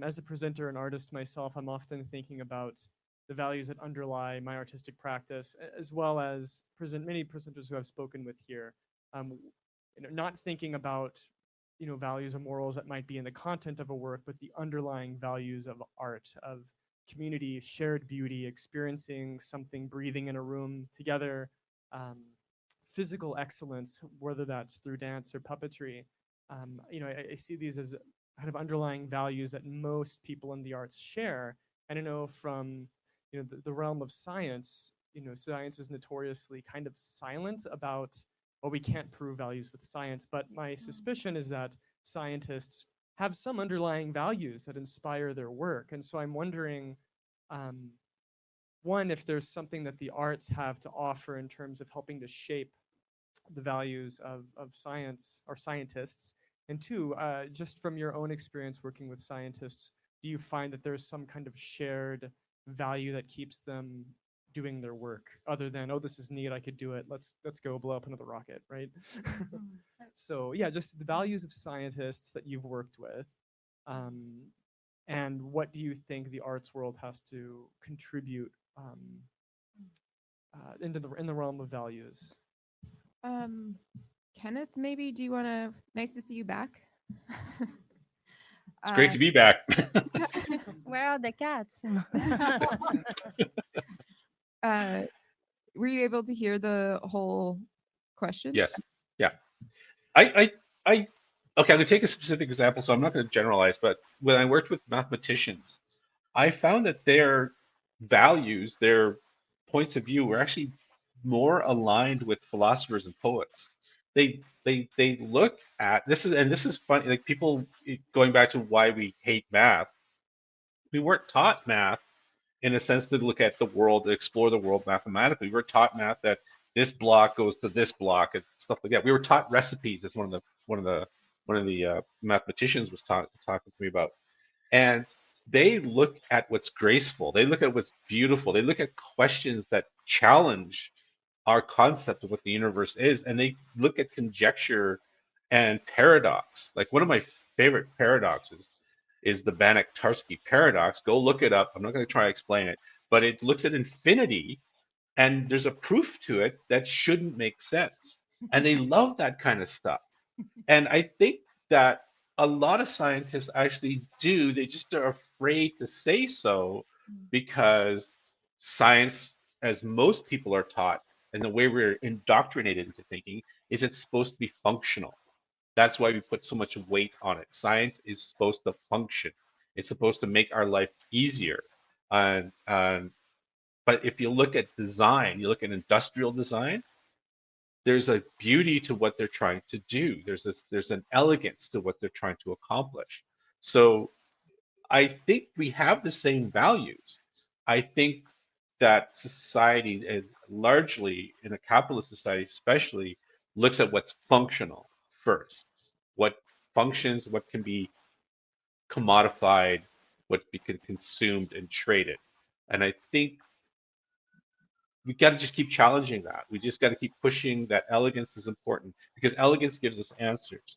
Speaker 18: as a presenter and artist myself, I'm often thinking about the values that underlie my artistic practice, as well as many presenters who I've spoken with here. Not thinking about values or morals that might be in the content of a work, but the underlying values of art, of community, shared beauty, experiencing something, breathing in a room together, physical excellence, whether that's through dance or puppetry. I see these as kind of underlying values that most people in the arts share. And I know from the realm of science, science is notoriously kind of silent about, well, we can't prove values with science, but my suspicion is that scientists have some underlying values that inspire their work. And so I'm wondering, one, if there's something that the arts have to offer in terms of helping to shape the values of science or scientists. And two, just from your own experience working with scientists, do you find that there's some kind of shared value that keeps them doing their work, other than, oh, this is neat, I could do it, let's go blow up another rocket, right? So yeah, just the values of scientists that you've worked with, and what do you think the arts world has to contribute in the realm of values?
Speaker 1: Kenneth, maybe do you want to? Nice to see you back.
Speaker 2: It's great to be back.
Speaker 4: Where are the cats?
Speaker 1: Were you able to hear the whole question?
Speaker 2: Yes. Yeah. Okay, I'm going to take a specific example, so I'm not going to generalize, but when I worked with mathematicians, I found that their values, their points of view were actually more aligned with philosophers and poets. They look at this is funny, like people going back to why we hate math. We weren't taught math in a sense to look at the world, to explore the world mathematically. We were taught math that this block goes to this block and stuff like that. We were taught recipes, as one of the mathematicians was talking to me about. And they look at what's graceful. They look at what's beautiful. They look at questions that challenge our concept of what the universe is, and they look at conjecture and paradox. Like one of my favorite paradoxes is the Banach-Tarski paradox. Go look it up. I'm not going to try to explain it, but it looks at infinity, and there's a proof to it that shouldn't make sense. And they love that kind of stuff. And I think that a lot of scientists actually do. They just are afraid to say so, because science, as most people are taught, and the way we're indoctrinated into thinking is it's supposed to be functional. That's why we put so much weight on it. Science is supposed to function. It's supposed to make our life easier. But if you look at design, you look at industrial design, there's a beauty to what they're trying to do. There's an elegance to what they're trying to accomplish. So I think we have the same values. I think that society, largely in a capitalist society especially, looks at what's functional first. What functions, what can be commodified, what can be consumed and traded. And I think we got to just keep challenging that. We just got to keep pushing that elegance is important, because elegance gives us answers,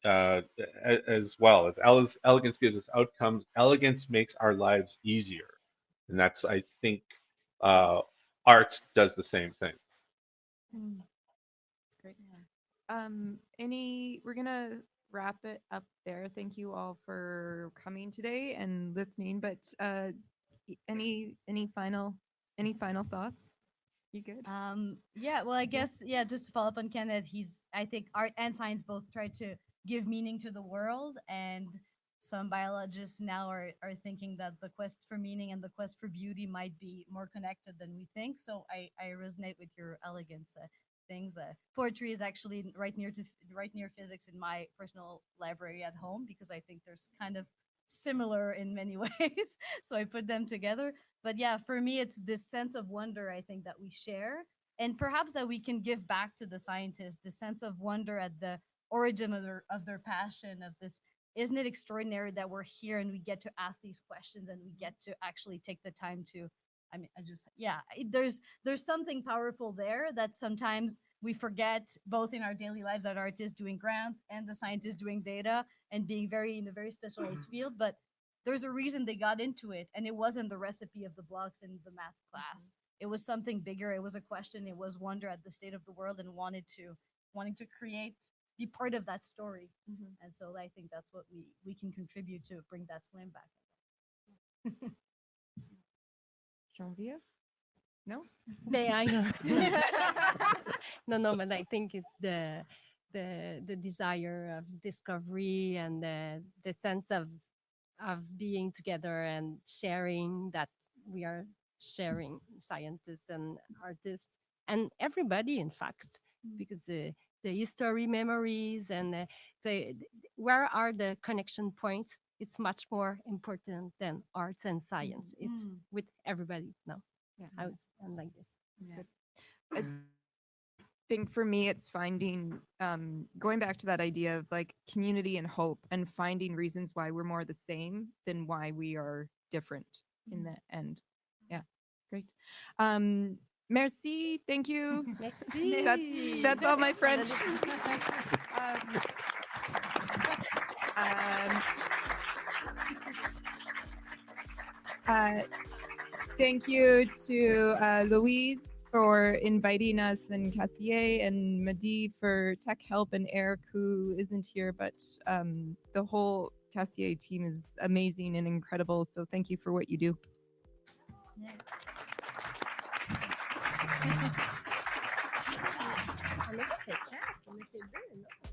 Speaker 2: as well as elegance gives us outcomes. Elegance makes our lives easier, and that's, I think, art does the same thing.
Speaker 19: That's great. We're gonna wrap it up there. Thank you all for coming today and listening. But any final thoughts? You good?
Speaker 17: Yeah, well, I guess, yeah, just to follow up on Kenneth, I think art and science both try to give meaning to the world, and some biologists now are thinking that the quest for meaning and the quest for beauty might be more connected than we think. So I resonate with your elegance things. Poetry is actually right near physics in my personal library at home, because I think there's kind of similar in many ways. So I put them together. But yeah, for me, it's this sense of wonder, I think, that we share, and perhaps that we can give back to the scientists, the sense of wonder at the origin of their passion, of this. Isn't it extraordinary that we're here and we get to ask these questions and we get to actually take the time to, there's something powerful there that sometimes we forget, both in our daily lives as artists doing grants and the scientists doing data and being in a very specialized field. But there's a reason they got into it, and it wasn't the recipe of the blocks in the math class. It was something bigger. It was a question. It was wonder at the state of the world, and wanting to create, be part of that story. And so I think that's what we can contribute to bring that flame back.
Speaker 19: Geneviève? No?
Speaker 4: I know. No, but I think it's the desire of discovery and the sense of being together and sharing, that we are sharing, scientists and artists and everybody, in fact, because the history, memories, and where are the connection points? It's much more important than arts and science. It's with everybody now.
Speaker 19: Yeah,
Speaker 4: I'm like this.
Speaker 19: It's good. I think for me, it's finding, going back to that idea of like community and hope, and finding reasons why we're more the same than why we are different in the end. Yeah, great. Merci, thank you.
Speaker 4: Merci.
Speaker 19: That's all my French. Thank you to Louise for inviting us, and Casteliers, and Madi for tech help, and Eric, who isn't here, but the whole Castelier team is amazing and incredible. So thank you for what you do.
Speaker 4: On a fait 4, on a fait 2, non?